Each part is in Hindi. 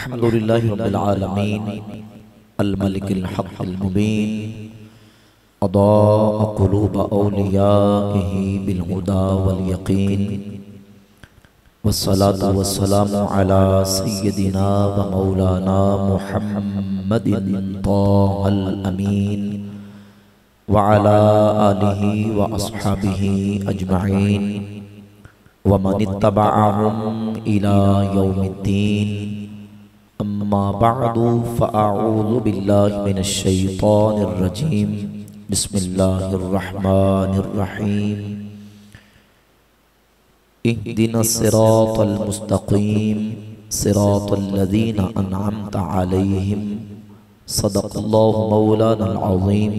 अल्हम्दुलिल्लाहि रब्बिल आलमीन अल मलिकिल हक़्क़िल मुबीन अदाअ क़ुलूब औलियाइही बिल हुदा वल यक़ीन वस्सलातु वस्सलामु अला सय्यिदिना व मौलाना मुहम्मदिन ताहल अमीन व अला आलिहि व अस्हाबिहि अजमईन व मन इत्तबअहुम इला यौमिद्दीन। अम्मा बअदु फ़अऊज़ु बिल्लाहि मिनश शैतानिर रजीम। बिस्मिल्लाहिर रहमानिर रहीम। इहदिनस सिरातल मुस्तक़ीम सिरातल लज़ीना अनअमता अलैहिम। सदक़ल्लाहु मौलानल अज़ीम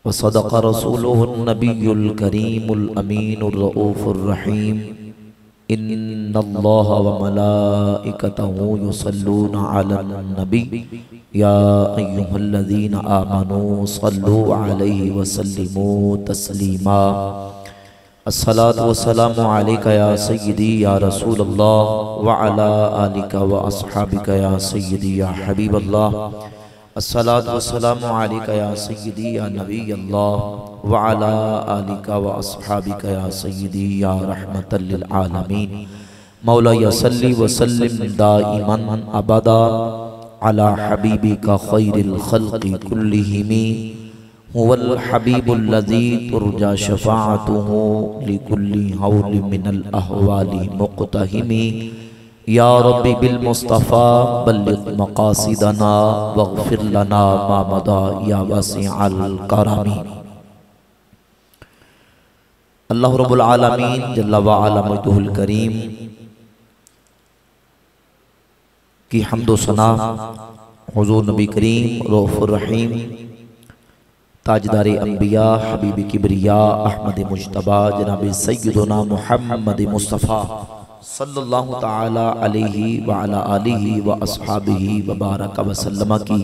व सदक़ रसूलुहुन नबियुल करीमुल अमीनुर रऊफ़ुर रहीम। इन्नल्लाह व मलाइकतहु युसल्लूना अलन नबी या अय्युहल्लज़ीना आमनू सल्लू अलैहि व सल्लिमू तस्लीमा। अस्सलातु वस्सलामु अलैका या सय्यदी या रसूलल्लाह व अला आलिका व अस्हाबिका या सय्यदी या हबीबल्लाह। अस्सलातु वस्सलामु अलैका या सय्यदी या नबीयल्लाह व अला आलिका व अस्हाबिका या सय्यदी या रहमतल लिल आलमीन। मौला या सल्ली व सल्लिम दाइमन अबदा अला हबीबिका खैरिल खल्क़ि कुल्लिहिम हुवल हबीबुल लज़ी तुरजा शफ़ाअतुहु लिकुल्लि हौलिन मिनल अहवालि मुक़्तहिमी। या रब्बी बिल मुस्तफ़ा बल्लिग़ मक़ासिदना वग़फ़िर लना मा मदा या वासिअल करमी। अल्लाह रब्बुल आलमीन जल्ला व अला मजदुहुल करीम की हम्द व सना हुज़ूर नबी करीम रऊफ़ुर रहीम ताजदारे अंबिया हबीब किबरिया अहमद मुज्तबा जनाब सय्यदुना मुहम्मद मुस्तफ़ा सल्लल्लाहु ताला अलैहि व अला आलिहि व अस्हाबिहि व बारक व सल्लम की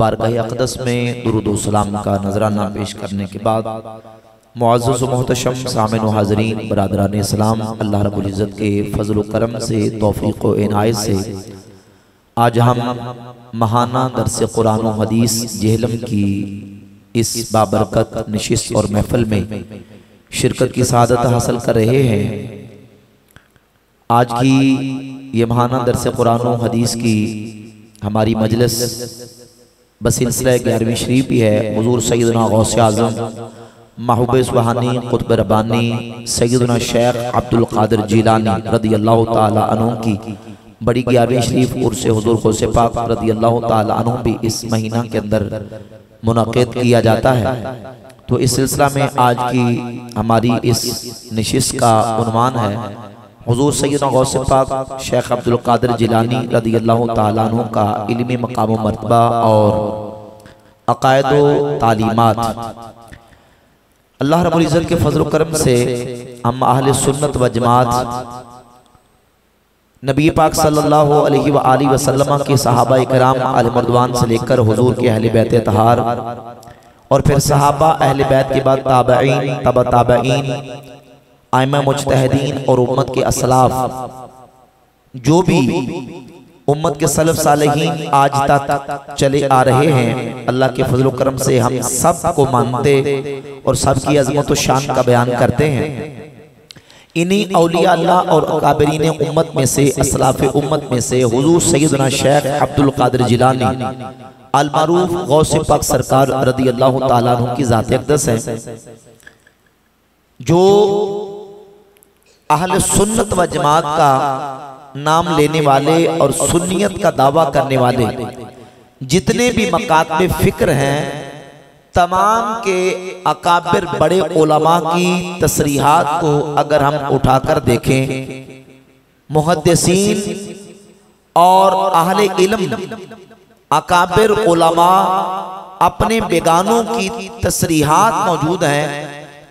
बारगाह अक़दस में दुरूद व सलाम का नजराना पेश करने के बाद मुअज़्ज़ज़ व मोहतशम सामिन व हाज़रीन बरादरान इस्लाम, अल्लाह रब्बुल इज़्ज़त के फज़ल व करम से तौफ़ीक़ व इनायत से आज हम महाना दर्स कुरान व हदीस जेहलम की इस बाबरकत नशिस्त और महफिल में शिरकत की सआदत हासिल कर रहे हैं। आज की ये महाना दर्स कुरान व हदीस की हमारी मजलिस बसिलसिला 11वीं शरीफ भी है। हुज़ूर सैयदना गौसे आज़म महबूब सुबहानी कुतुब रब्बानी सैयदना शेख अब्दुल कादिर जिलानी रदियल्लाहु ताला अन्हु की बड़ी 11वीं शरीफ उर्स हुज़ूर गौसे पाक रदियल्लाहु ताला अन्हु भी इस महीना के अंदर मुनाक़िद किया जाता है। तो इस सिलसिला में आज की हमारी इस नशिस्त का उन्वान है हुज़ूर सैयदना गौसे पाक शेख अब्दुल कादिर जिलानी रदियल्लाहु ताला अन्हु का इल्मी मकाम व मर्तबा और अक़ायद व तालीमात। अल्लाह रब्बुल इज़्ज़त के फज़ल व करम से हम अहले सुन्नत व जमात नबी पाक सल्लल्लाहु अलैहि व आलिहि वसल्लम के सहाबा इकराम आले मर्दवान से लेकर हुजूर के अहले बैत तहार और फिर सहाबा अहले बैत के बाद ताबईन तबा ताबईन आइमा मुज्तहिदीन और उम्मत के असलाफ जो भी उम्मत के सलफ सालेहीन आज तक चले आ रहे हैं, अल्लाह के फज़ल व करम से हम सब को मानते और सबकी अज़मत व शान का बयान करते हैं। इन्हीं औलिया अल्लाह और अकाबरीन उम्मत में से असलाफ़े उम्मत में से हुज़ूर सैयदना शेख अब्दुल कादिर जिलानी अल मरूफ गौसे पाक सरकार रदियल्लाहु ताला अन्हु की ज़ात अक़दस है, जो अहले सुन्नत व जमात का नाम लेने वाले और सुन्नियत का दावा करने वाले जितने भी मकातबे फ़िक्र हैं, तमाम के अकाबिर बड़े उलमा की तसरीहात को अगर हम उठाकर देखें, मुहद्दिसीन और अहले इल्म अकाबिर उलमा अपने बेगानों की तसरीहात मौजूद हैं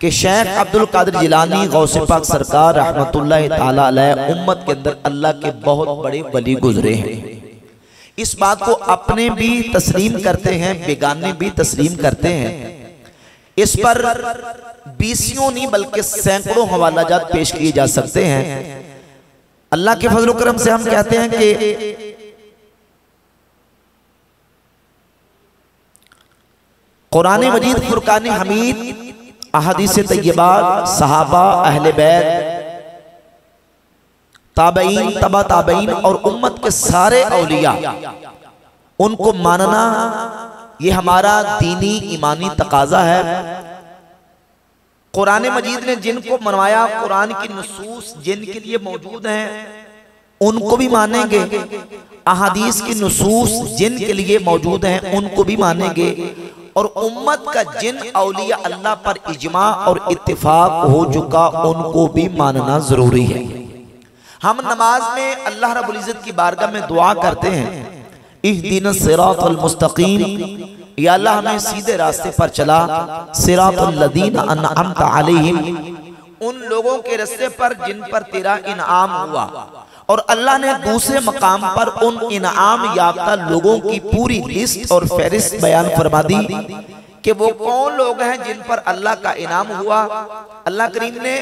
कि शेख अब्दुल कादिर जिलानी गौसे पाक सरकार रहमतुल्लाह ताला अलैह उम्मत के अंदर अल्लाह के बहुत बड़े वली गुजरे हैं। इस बात को अपने भी तस्लीम करते हैं, बेगाने भी तस्लीम करते हैं। इस पर बीसियों नहीं बल्कि सैकड़ों हवालाजात पेश किए जा सकते हैं। अल्लाह के फजल करम से हम कहते हैं कि कुरान मजीद, फुरकान हमीद, अहादीस तैयबा, सहाबा, अहले बैत, ताबईन, तबा ताबईन और उम्मत के सारे औलिया, उनको मानना ये हमारा दीनी ईमानी तकाजा है। कुरान मजीद ने जिनको मनवाया, कुरान की नसूस जिनके लिए मौजूद हैं उनको भी मानेंगे, अहादीस की नसूस जिनके लिए मौजूद हैं उनको भी मानेंगे, और उम्मत का जिन औलिया अल्लाह पर इजमा और इत्तिफाक हो चुका उनको भी मानना जरूरी है। हम नमाज में अल्लाह रब्बुल इज्जत की बारगाह में दुआ करते हैं, इहदिनस सिरातल मुस्तकीम, या अल्लाह हमें सीधे रास्ते पर चला, सिरातल लदीना अनअमता अलैहिम, उन लोगों के रास्ते पर जिन पर तेरा इनाम हुआ। और अल्लाह ने दूसरे मकाम पर उन इनाम याफ्ता लोगों की पूरी लिस्ट और फहरिस्त बयान फरमा दी कि वो कौन लोग हैं जिन पर अल्लाह का इनाम हुआ। अल्लाह करीम ने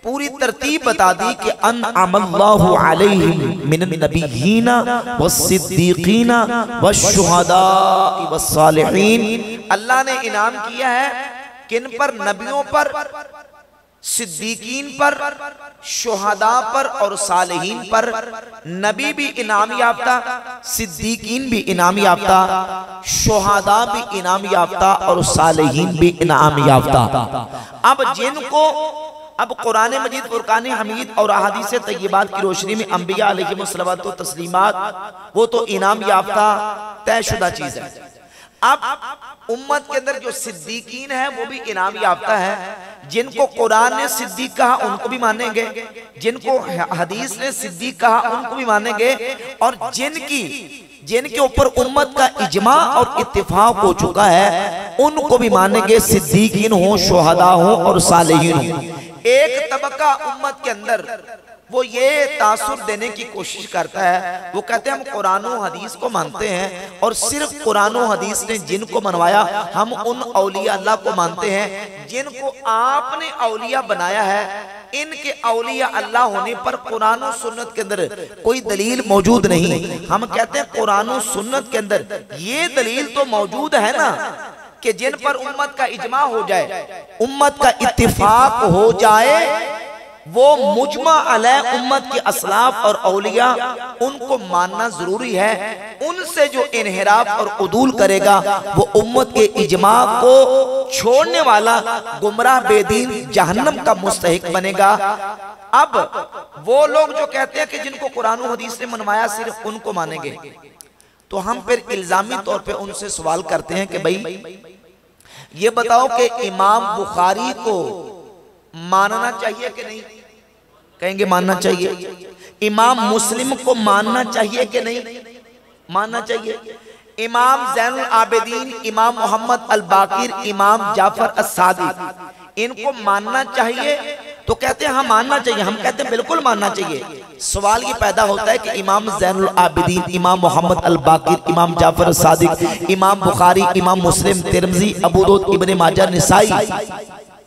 पूरी तरतीब बता दी कि अनअमल्लाहु अलैहिम मिनन नबिय्यीना वस्सिद्दीकीना वश्शुहदाई वस्सालिहीन। अल्लाह ने इनाम किया है किन पर? नबियों पर, सिद्दीकीन पर, शुहदा पर और सालिहीन पर। नबी भी इनाम याफ्ता, सिद्दीकीन भी इनाम याफ्ता, शुहदा भी इनाम याफ्ता और सालिहीन भी इनाम याफ्ता। अब जिनको अब कुरान मजीद, फुरकान हमीद और अहादीस तय्यबात की रोशनी में अंबिया अलैहिमुस्सलातो तस्लीमात वो तो इनाम याफ्ता तयशुदा चीज है। अब उम्मत के अंदर जो सिद्दीकीन है वो भी इनाम याफ्ता है। जिनको कुरान ने सिद्दीक कहा उनको भी मानेंगे, जिनको हदीस ने सिद्दीक कहा उनको भी मानेंगे, और जिनके ऊपर उम्मत का इजमा और इत्तिफाक हो चुका है उनको भी मानेंगे, सिद्दीकीन हो, शुहदा हो और सालिहीन हो। एक तबका उम्मत के अंदर वो ये तासुर देने की कोशिश करता है, वो कहते हैं हम कुरान और हदीस को मानते हैं और सिर्फ कुरान और हदीस ने जिनको मनवाया हम उन औलिया अल्लाह को मानते हैं जिनको आपने औलिया बनाया है। इनके औलिया अल्लाह होने पर कुरान और सुन्नत के अंदर कोई दलील मौजूद नहीं। हम कहते हैं कुरान और सुन्नत के अंदर ये दलील तो मौजूद है ना कि जिन पर उम्मत का इजमा हो जाए, उम्मत का इत्तिफाक हो जाए, वो मुजमा अलैह उम्मत के असलाफ और औलिया उनको मानना जरूरी है। उनसे जो इनहिराफ और उदूल करेगा वो उम्मत के इजमा को छोड़ने वाला गुमराह बेदीन जहन्नम का मुस्तहिक बनेगा। अब वो लोग जो कहते हैं कि जिनको कुरान और हदीस ने मनवाया सिर्फ उनको मानेंगे, तो हम फिर इल्जामी तौर पे उनसे सवाल करते हैं कि भाई ये बताओ कि इमाम बुखारी को मानना चाहिए कि नहीं? कहेंगे मानना चाहिए। इमाम मुस्लिम को मानना चाहिए कि नहीं? मानना चाहिए। इमाम ज़ैनुल आबिदीन, इमाम मोहम्मद अल बाकिर, इमाम जाफर अस-सादिक, इनको मानना चाहिए? तो कहते हैं हाँ मानना चाहिए। हम कहते हैं बिल्कुल मानना चाहिए। सवाल ये पैदा होता है कि इमाम ज़ैनुल आबिदीन, इमाम मोहम्मद अल बाकिर, इमाम जाफर अस-सादिक, इमाम बुखारी, इमाम मुस्लिम, तिरमिज़ी, अबू दाऊद, इब्ने माजा, निसाई,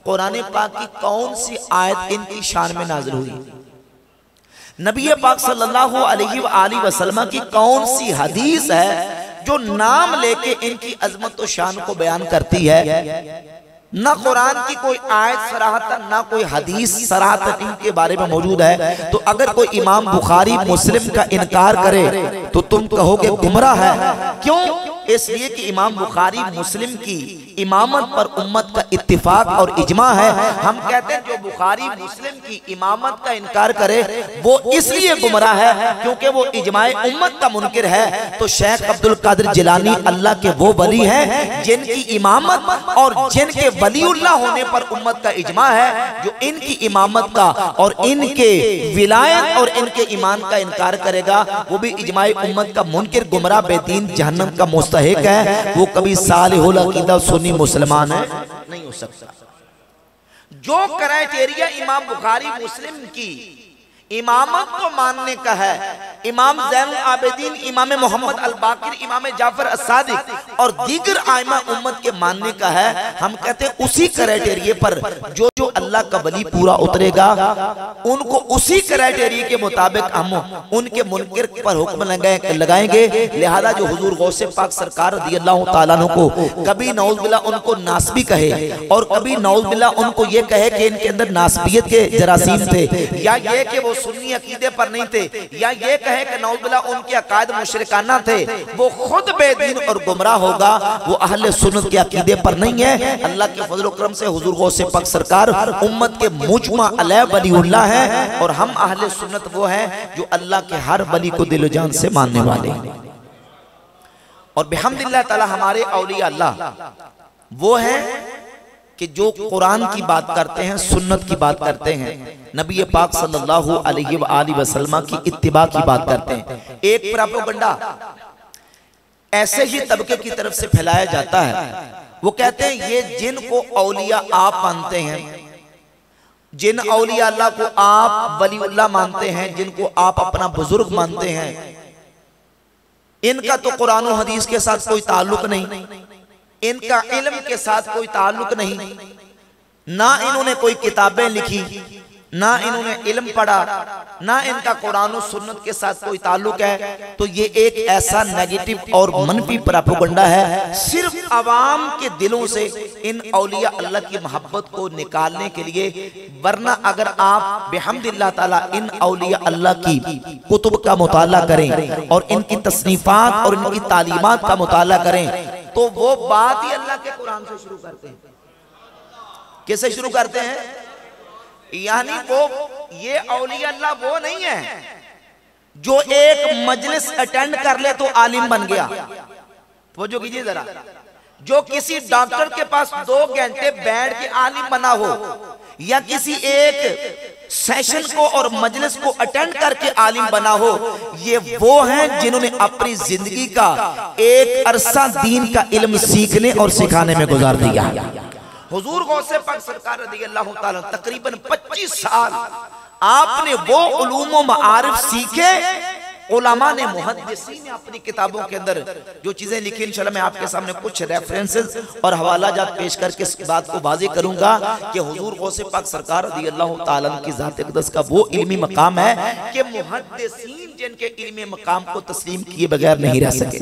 कुरान पाक की कौन सी आयत इनकी शान में नाज़िल हुई? नबी पाक सल्लल्लाहु अलैहि वसल्लम की कौन सी हदीस है जो नाम लेके इनकी अजमत और शान को बयान करती है? ना कुरान की कोई आयत सराहतन, ना कोई हदीस सराहतन इनके बारे में मौजूद है। तो अगर कोई इमाम बुखारी मुस्लिम का इनकार करे तो तुम कहोगे गुमराह है। क्यों? इसलिए कि इमाम बुखारी मुस्लिम की इमामत पर उम्मत का इत्तिफाक और इजमा है। हम कहते हैं जो बुखारी मुस्लिम की इमामत का इनकार करे वो इसलिए गुमराह है क्योंकि वो इजमाए उम्मत का मुनकिर है। तो शेख अब्दुल कादिर जिलानी अल्लाह के वो वली हैं जिनकी इमामत और जिनके वलीउल्लाह होने पर उम्मत का इजमा है। जो इनकी इमामत का और इनके विलायत और इनके ईमान का इनकार करेगा वो भी इजमाए उम्मत का मुनकिर, गुमराह, बेदीन, जहन्नम का मुस्तहिक है। वो कभी सालिहुल अकीदा सुन्नी मुसलमान है नहीं हो सकता। जो क्राइटेरिया इमाम बुखारी मुस्लिम की इमामत को मानने का है, इमाम ज़ैनुल आबिदीन, इमाम मोहम्मद अल बाकिर, इमाम जाफर अस-सादिक और दीगर आइमा उम्मत के मानने का है। हम कहते हैं उसी क्राइटेरिया पर जो जो अल्लाह का वली पूरा उतरेगा उनको उसी क्राइटेरिया के मुताबिक हम उनके मुनकिर पर हुक्म लगाएंगे। लिहाजा जो हुजूर गौसे पाक सरकार रज़ियल्लाहु ताला अन्हु को कभी नौज़ बिल्लाह उनको नासबी कहे और कभी नौज़ बिल्लाह उनको ये कहे कि इनके अंदर नासबियत के जरासीम थे, या ये कि वो सुन्नी अकीदे पर नहीं थे, या ये कहे कि नौज़ बिल्लाह उनके अकायद मुशरिकाना थे, वो खुद बेदीन और गुमराह होगा। वो अहले सुन्नत के अकीदे पर नहीं है। अल्लाह के फजल व करम से हुजूर गौसे पाक सरकार उम्मत के मुजमा अलैह वलीउल्लाह है और हम अहले सुन्नत वो हैं जो अल्लाह के हर वली को दिल जान से मानने वाले हैं। और बिहम्दिल्लाह ताला हमारे औलिया अल्लाह वो हैं कि जो कुरान की बात करते हैं, सुन्नत की बात करते हैं, नबी पाक सल्लल्लाहु अलैहि वसल्लम की इत्तिबा की बात करते हैं। एक प्रोपेगेंडा ऐसे ही तबके की तरफ से फैलाया जाता है। वो कहते हैं ये जिनको औलिया आप मानते हैं, जिन औलिया अल्लाह को आप वलीउल्लाह मानते हैं, जिनको आप अपना बुजुर्ग मानते हैं, इनका तो कुरान और हदीस के साथ कोई ताल्लुक नहीं, इनका इल्म के साथ कोई ताल्लुक नहीं, ना इन्होंने कोई किताबें लिखी, ना इन्होंने इल्म पढ़ा, ना इनका कुरान और सुन्नत के साथ कोई ताल्लुक है। तो ये एक ऐसा नेगेटिव और मनफी प्रोपेगेंडा है सिर्फ अवाम के दिलों से इन औलिया अल्लाह की मोहब्बत को निकालने के लिए। वरना अगर आप बिहम्दिल्लाह ताला इन औलिया अल्लाह की कुतुब का मुताला करें और इनकी तसनीफात और इनकी तालीमात का मुताला करें तो वो बात ही अल्लाह के कुरान से शुरू करते हैं। कैसे शुरू करते हैं? यानी वो ये औलिया अल्लाह वो नहीं है जो एक मजलिस अटेंड कर ले तो आलिम बन गया। वो जो कीजिए जरा, जो किसी डॉक्टर के पास 2 घंटे बैठ के आलिम बना हो, या किसी एक सेशन को और मजलिस को अटेंड करके आलिम बना हो, ये वो हैं जिन्होंने अपनी जिंदगी का एक अरसा दीन का इल्म सीखने और सिखाने में गुजार दिया। हुजूर गौसे पाक सरकार रज़ियल्लाहु ताला तकरीबन 25 साल आपने वो उलूम व मारिफ सीखे। उलमा ने, मुहद्दिसीन ने अपनी किताबों के अंदर जो चीजें लिखी, इंशाल्लाह मैं आपके सामने कुछ रेफरेंसेस और हवाला जात पेश करके इस बात को वाज़ेह करूंगा कि हुजूर गौसे पाक सरकार रज़ियल्लाहु ताला की ज़ात अक़दस का वो इल्मी मकाम है कि मुहद्दिसीन जिनके इल्मी मकाम को तस्लीम किए बगैर नहीं रह सके।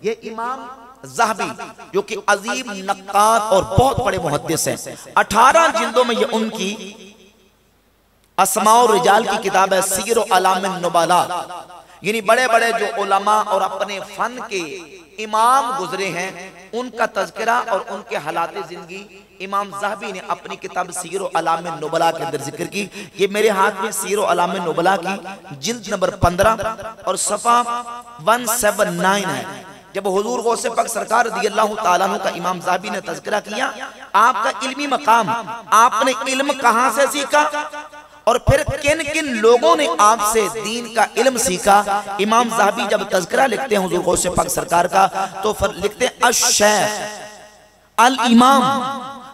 ये इमाम ज़हबी जो कि अजीम नक्काद और बहुत बड़े मुहद्दिस हैं, 18 जिल्दों में ये उनकी अस्मा और रिजाल की किताब है, सीर व अलामिन नुबला। यानी बड़े बड़े जो उलमा और अपने फन के इमाम गुजरे हैं उनका तज़किरा और उनके हालात जिंदगी इमाम ज़हबी ने अपनी किताब सीर व अलामिन नुबला के अंदर जिक्र की। ये मेरे हाथ में सीर व अलामिन नुबला की जिल्द नंबर 15 और सफ़ा 179 है। जब हुजूर गौसे पाक सरकार रज़ियल्लाहु ताला अन्हु का इमाम ज़हबी ने तज़किरा किया, आपका इल्मी मकाम, आपने इल्म कहाँ से सीखा और फिर किन किन लोगों ने आपसे दीन का इल्म सीखा। इमाम ज़हबी जब तज़किरा लिखते हैं हुजूर गौसे पाक सरकार का तो फिर लिखते हैं अश-शेख अल इमाम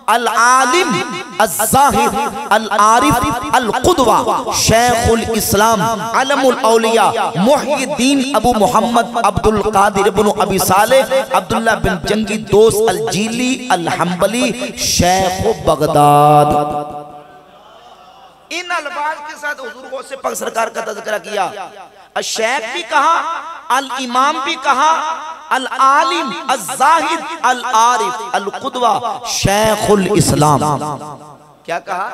अल आलिम अज़्ज़ाहिद अल आरिफ अल क़ुदवा शेखुल इस्लाम अलमुल औलिया मुहय्यिद्दीन अबू मोहम्मद अब्दुल कादिर इब्न अबी सालेह अब्दुल्लाह बिन जंगी दोस अल जीली अल हम्बली शेख बगदाद। इन अल्फाज के साथ हुजूर गौसे पाक सरकार का तज़किरा किया। शेख भी कहा, अल इमाम भी कहा, अल आलिम अज़्ज़ाहिद अल आरिफ अल क़ुदवा शेखुल इस्लाम। क्या कहा?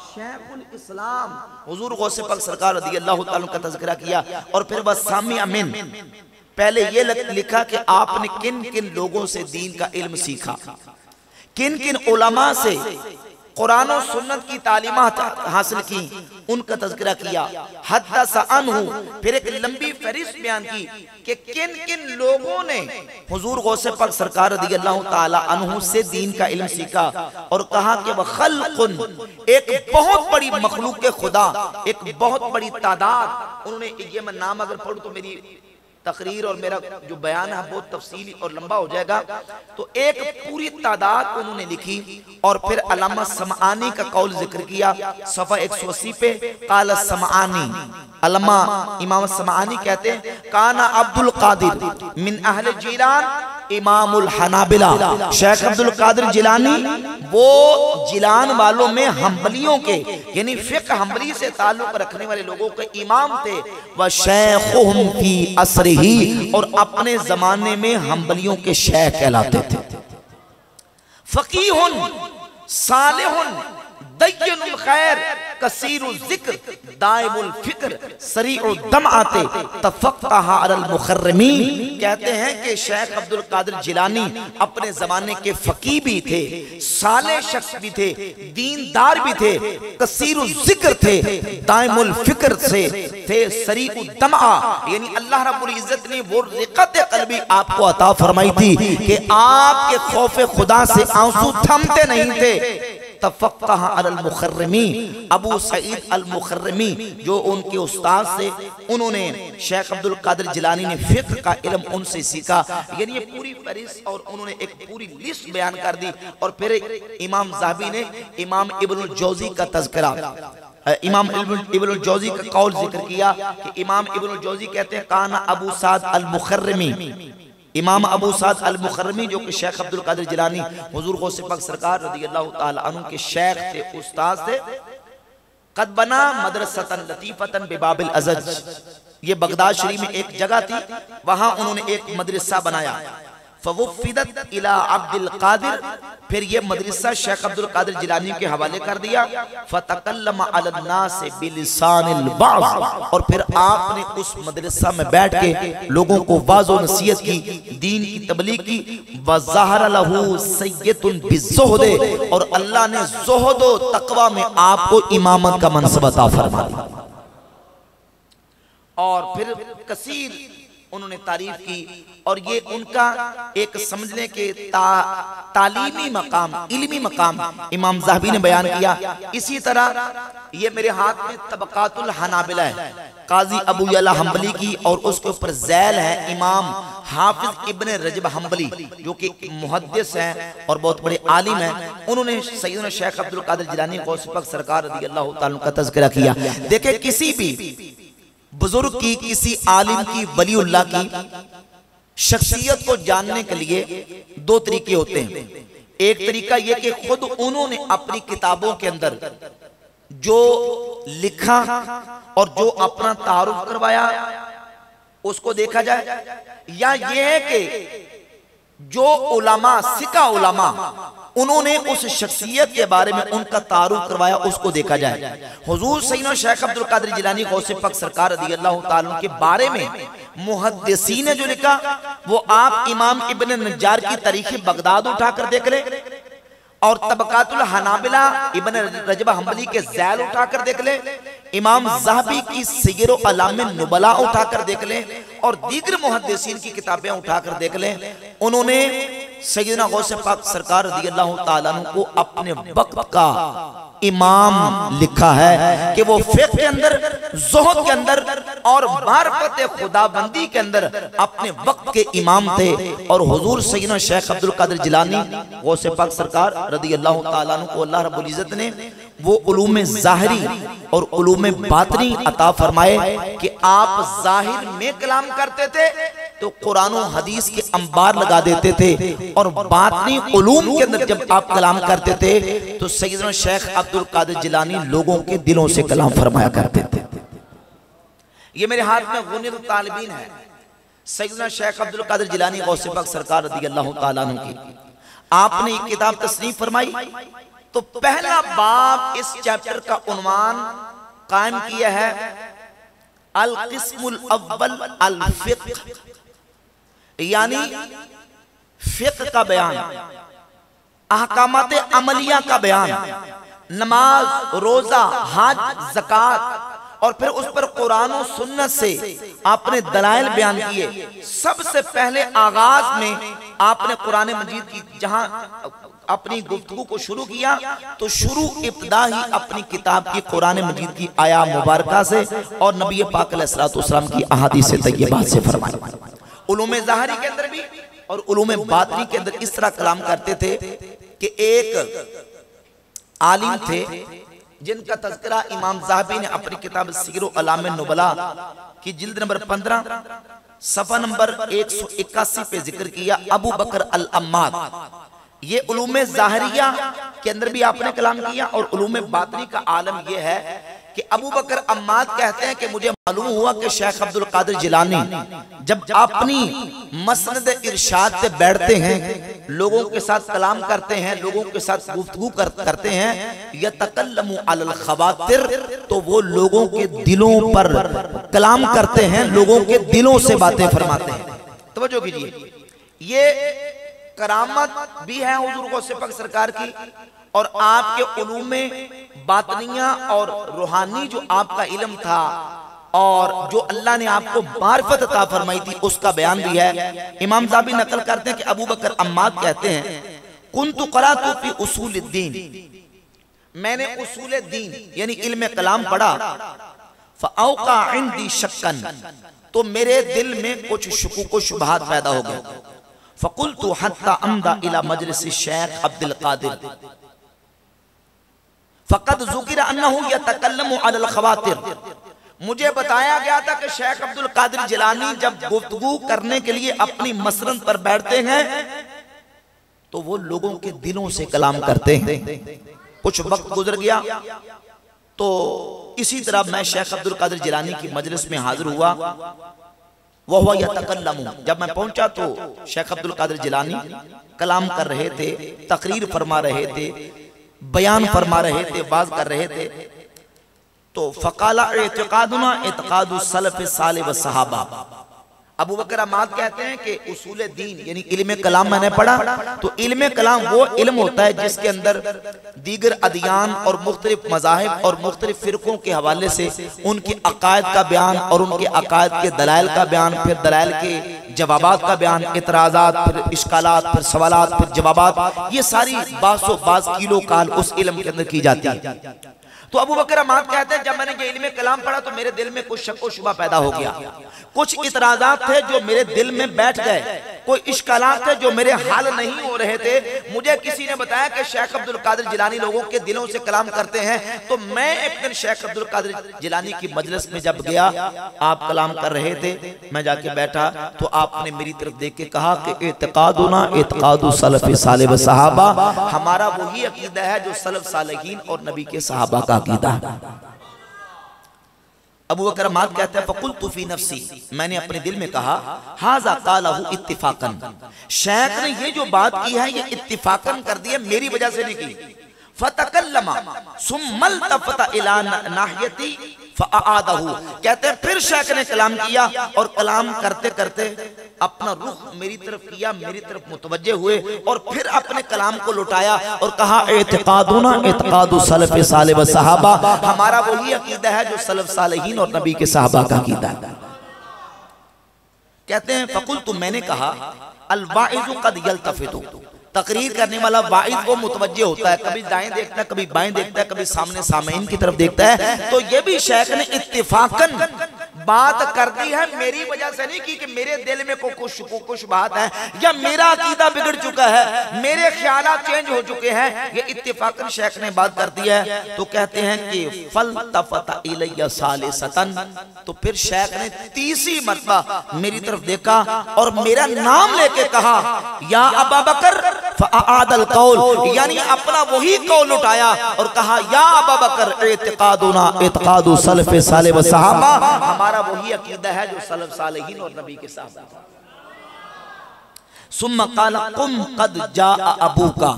शेखुल इस्लाम। हुजूर गौसे पाक सरकार रज़ियल्लाहु ताला का तज़किरा किया और फिर बस सामी अमीन पहले ये लिखा कि आपने किन किन लोगों से दीन का इल्म सीखा, किन किन उलमा से कुरान और सुन्नत की तालीमात हासिल की, उनका तज़किरा किया। हद्दसा अन्हु, फिर एक लंबी फहरिस्त बयान की कि किन किन लोगों ने हुजूर गौसे पाक सरकार रज़ियल्लाहु ताला अन्हु से दीन का इल्म सीखा और कहा कि वह खल्क़ुन, एक बहुत बड़ी मखलूक के खुदा, एक बहुत बड़ी तादाद। उन्होंने ये मैं नाम अगर पढ़ूं तो मेरी तकरीर और मेरा जो बयान है बहुत तफसीली और लंबा हो जाएगा। तो एक पूरी तादाद उन्होंने लिखी और फिर अल्लामा समआनी का कौल जिक्र किया सफ़ा 180 पे। काला समआनी, अल्लामा इमाम समआनी कहते हैं काना अब्दुल कादिर मिन अहले जीलान इमामुल हनाबिला शेख अब्दुल कादिर जिलानी वो जिलान वालों में हम्बलियों के यानी फिक्र हम्बली से ताल्लुक रखने वाले लोगों के इमाम थे। व शेखुहुम फी असरिही और अपने जमाने में हम्बलियों के शेख कहलाते थे। फकीहुन सालिहुन दय्यनुल खैर कसीरुल जिक्र दाइमुल फिक्र सरीउल दमआते तफक्कहा अलल मुखर्रमीन। कहते हैं कि शेख अब्दुल कादिर जिलानी अपने जमाने के फकीह भी थे, साले शख्स भी थे, दीनदार भी थे, कसीरुल जिक्र थे, दाइमुल फिक्र से थे, सरीउल दमआ यानी अल्लाह रब्बुल इज्जत ने वो रिक़त क़ल्बी आपको अता फरमाई थी कि आपके खौफ खुदा से आंसू थमते नहीं थे। तफक्कहा अलल मुखर्रमी अबू सईद अल मुखर्रमी जो उनके उस्ताद से उन्होंने शेख अब्दुल कादिर जिलानी ने फिक्र का इल्म उनसे सीखा। यानी ये पूरी फहरिस्त और उन्होंने एक पूरी लिस्ट बयान कर दी। और फिर इमाम ज़हाबी ने इमाम इब्नुल जौज़ी का तज़किरा इमाम इब्नुल जौज़ी का कौल जिक्र किया कि इमाम इब्नुल जौज़ी कहते हैं काना अबू साद अल मुखर्रमी इमाम अबू साद अल मुखर्रमी जो कि शेख अब्दुल कादिर जिलानी हुजूर गौसे पाक सरकार रज़ियल्लाहु ताला अन्हु के शेख थे, उस्ताद थे। कद बना मदरसतन लतीफतन बिबाबिल अज़ज ये बगदाद शरीफ में एक जगह थी, वहां उन्होंने एक मदरसा बनाया। फवुफ़िदत इला अब्दुल कादिर फिर ये मदरसा शेख अब्दुल कादिर जिलानी के हवाले कर दिया। फतकल्लम अलन्नास बिलिसानिल वाज़ और फिर आपने उस मदरसा में बैठ के लोगों को वाज़ और नसीहत की, दीन की तबलीग की। वज़हर लहू सय्यतुन बिज़ुहद और अल्लाह ने ज़ुहद और तक़वा में आपको इमामत का मनसब अता फरमाया। और फिर कसीर उन्होंने तारीफ की और ये उनका एक समझने के तालीमी मकाम इल्मी मकाम इमाम ज़हाबी ने बयान किया। इसी तरह ये मेरे हाथ में तबकातुल हनाबिला है काजी अबू यला हम्बली की और उसके ऊपर ज़ैल है इमाम हाफिज इब्न रजब हम्बली जो कि मुहद्दिस हैं और बहुत बड़े आलिम हैं। उन्होंने सैयदना शेख अब्दुल कादिर जिलानी गौस पाक सरकार रज़ियल्लाहु ताला का तज़किरा किया। देखे किसी भी बुजुर्ग की, किसी आलिम की, वलीउल्लाह की शख्सियत को जानने के लिए दो तरीके होते हैं। एक तरीका यह कि खुद उन्होंने अपनी किताबों के अंदर जो लिखा और जो अपना तारुफ करवाया उसको देखा जाए, या यह है कि जो उलमा सिका उलमा उन्होंने उस शख्सियत के बारे में उनका तारुफ करवाया उसको देखा जाए। हुजूर सैयदना शेख अब्दुल कादिर जिलानी गौसे पाक सरकार रज़ियल्लाहु ताला के बारे में मुहद्दिसीन ने जो लिखा वो आप इमाम इब्न नज्जार की तारीख़ बगदाद उठाकर देख ले और तबकातुल हनाबिला इब्न रजब हम्बली के ज़ैल उठाकर देख ले, इमाम ज़हाबी की सियर अलाम नुबला उठाकर देख ले और दीगर मुहद्दिसीन की किताबें उठाकर देख ले। उन्होंने सैयदना गौसे पाक सरकार रज़ियल्लाहु ताला अन्हु को अपने वक्त का इमाम लिखा है कि वो फिक़्ह के अंदर, ज़ुहद के अंदर और मारिफत खुदाबंदी के अंदर अपने वक्त के इमाम थे। और हुजूर सैयदना शेख अब्दुल कादिर जिलानी गौसे पाक सरकार रज़ियल्लाहु ताला अन्हु को अल्लाह रब्बुल इज़्ज़त ने वो उलूम ज़ाहिरी और उलूम बातिनी अता फरमाए कि आप ज़ाहिर में कलाम करते थे तो कुरान और हदीस के अंबार लगा देते थे और बातिनी उलूम के अंदर जब आप कलाम करते थे तो सैयदना शेख अब्दुल कादिर जिलानी लोगों के दिलों से कलाम फरमाया करते थे। ये मेरे हाथ में गुनिल तालिबीन है सैयदना शेख अब्दुल कादिर जिलानी गौसे पाक सरकार रज़ियल्लाहु ताला अन्हु की। आपने एक किताब तस्नीफ फरमाई तो पहला बाब इस चैप्टर का उन्वान कायम किया है अल क़िस्मुल अव्वल अल फ़िक़्ह यानी फ़िक़्ह का बयान, अहकामात अमलिया का बयान, नमाज, रोजा, हज, ज़कात और फिर उस पर कुरान और सुन्नत से आपने दलाइल बयान किए। सबसे पहले आगाज में आपने कुरान मजीद की जहां अपनी गुफ्तगू को शुरू किया तो शुरू इब्तिदा ही अपनी किताब की कुरान मजीद की आया मुबारका से और नबी पाक अलैहिस्सलातु वस्सलाम की अहादीस तय्यबात से फरमाया। उलूम ज़ाहिरी के अंदर भी और उलूम बातिनी के अंदर इस तरह कलाम करते थे कि एक आलिम थे, जिनका तज़किरा इमाम ज़हाबी ने अपनी किताब सीर अलाम नुबला की जिल्द नंबर 15 सफ़ा नंबर 181 पे जिक्र किया। अबू बकर अल अम्माद, ये उलूम ज़ाहरिया के अंदर भी आपने कलाम किया और उलूम बातनी का आलम ये है कि अबू बकर अम्माद कहते हैं कि मुझे मालूम हुआ कि शेख अब्दुल कादिर जिलानी जब अपनी मसनद इरशाद पे बैठते हैं, लोगों के साथ कलाम करते हैं, लोगों के साथ गुफ्तगू करते हैं, यतकल्लमु अलल खवातिर, तो वो लोगों के दिलों पर कलाम करते हैं, लोगों के दिलों से बातें फरमाते हैं। तवज्जो कीजिए, ये करामत भी है हुजूर गौसे पाक सरकार की, और आपके उलूमे बातनिया और रूहानी जो आपका इल्म था और जो अल्लाह ने आपको मार्फत अता फरमाई थी, उसका बयान भी है। इमाम ज़हाबी नकल करते हैं कि अबू बकर अम्माद कहते हैं, कुन्तु क़राअतु फी उसूलिद्दीन, मैंने उसूल दीन यानी इल्म कलाम पढ़ा, फ़अौक़ा इंदी शक्कन, तो मेरे दिल में कुछ शुकूक व शुबहात पैदा हो गए। फ़क़ुल्तु हत्ता अम्दा इला मजलिस शेख अब्दुल कादिर फ़क़द ज़ुकिर अन्नहु यतकल्लमु अलल ख़वातिर, मुझे बताया गया था कि शेख अब्दुल कादिर जिलानी जब गुफ्तगू करने के लिए अपनी मसरत पर बैठते हैं तो वो लोगों के दिलों से कलाम करते हैं। कुछ वक्त गुजर गया तो इसी तरह मैं शेख अब्दुल कादिर जिलानी की मजलिस में हाजिर हुआ। वह हुआ यतकल्लमु, जब मैं पहुंचा तो शेख अब्दुल कादिर जिलानी कलाम कर रहे थे, तकरीर फरमा रहे थे, बयान फरमा रहे थे, बात कर रहे थे। तो फ़क़ाला एतिक़ादुना एतिक़ादु सलफ़ सालिह व सहाबा, अबू बकर अम्माद कहते हैं कि उसूल दीन यानी इल्म कलाम मैंने पढ़ा, तो इल्म कलाम वो इल्म होता है जिसके अंदर दीगर अदियान और मुख्तलिफ मज़ाहिब और मुख्तलिफ फ़िरक़ों के हवाले से उनके अक़ायद का बयान और उनके अक़ायद के दलाइल का बयान, फिर दलाइल के जवाबात का बयान, इतराज़ात, फिर इश्कालात, फिर सवालात, फिर जवाबात, ये सारी बासो बास किलो काल उस इल्म के अंदर की जाती है। तो अबू बकर अम्माद कहते हैं जब मैंने ये इल्म कलाम पढ़ा तो मेरे दिल में कुछ शक व शुबा पैदा हो गया, कुछ इतराज़ात थे जो मेरे दिल में बैठ गए, कोई इश्कालात थे जो मेरे हल नहीं हो रहे थे। मुझे किसी ने बताया कि शेख अब्दुल कादिर जिलानी लोगों के दिलों से कलाम करते हैं। तो मैं एक दिन शेख अब्दुल कादिर जिलानी की मजलिस में जब गया, आप कलाम कर रहे थे, मैं जाके बैठा तो आपने मेरी तरफ देख के कहा कि एतिक़ादुना एतिक़ादु सलफ़ सालिह व सहाबा, हमारा वही अकीदा है जो सलफ़ सालिहीन और नबी के सहाबा का अकीदा। अबू बकर अम्माद कहते हैं फ़क़ुल्तु फ़ी नफ़्सी, मैंने अपने दिल में कहा हाज़ा क़ालहु इत्तिफ़ाक़न, शेख ने ये जो बात की है ये इत्तिफ़ाक़न कर दी है, मेरी वजह से नहीं की। फ़तकल्लमा सुम्मा इल्तफ़ता इला नाहियती फ़अआदहु, कहते हैं फिर शेख ने कलाम किया और कलाम करते करते अपना रुख मेरी तरफ किया, मेरी तरफ मुतवज्जे हुए और फिर अपने कलाम को लुटाया और कहा एतिक़ादुना एतिक़ादु सलफ़ सालिह व सहाबा, हमारा वही अकीदा है जो सलफ़ सालिहीन और नबी के सहाबा का अकीदा है। कहते हैं फ़क़ुल्तु, मैंने कहा अल वाइज़ु क़द यल्तफ़ितु, तकरीर करने वाला वाइज़ वो मुतवज्जे होता है, कभी दाएं देखता है, कभी बाएं देखता है, कभी सामने सामईन की तरफ देखता है। तो ये भी शेख ने इत्तिफ़ाक़न बात कर दी है, मेरी वजह से नहीं की कि मेरे दिल में कुछ बात है या मेरा अकीदा बिगड़ चुका है, मेरे ख्यालात चेंज हो चुके हैं, ये इत्तिफ़ाक़न शेख ने बात कर दी है। तो कहते हैं कि फ़ल्तफ़ता इलैया सालिसतन, तो फिर शेख ने तीसरी मरतबा मेरी तरफ देखा और मेरा नाम लेके कहा या अबा बकर फ़अआदल कौल, यानी अपना वही कौल उठाया और कहा या अबा बकर एतिक़ादुना एतिक़ादु सलफ़ सालिह व सहाबा, हमारा वही अकीदा है जो सलफ़ सालिहीन और नबी के साहबा। सुम्मा क़ाल कुम क़द जाअ अबूका,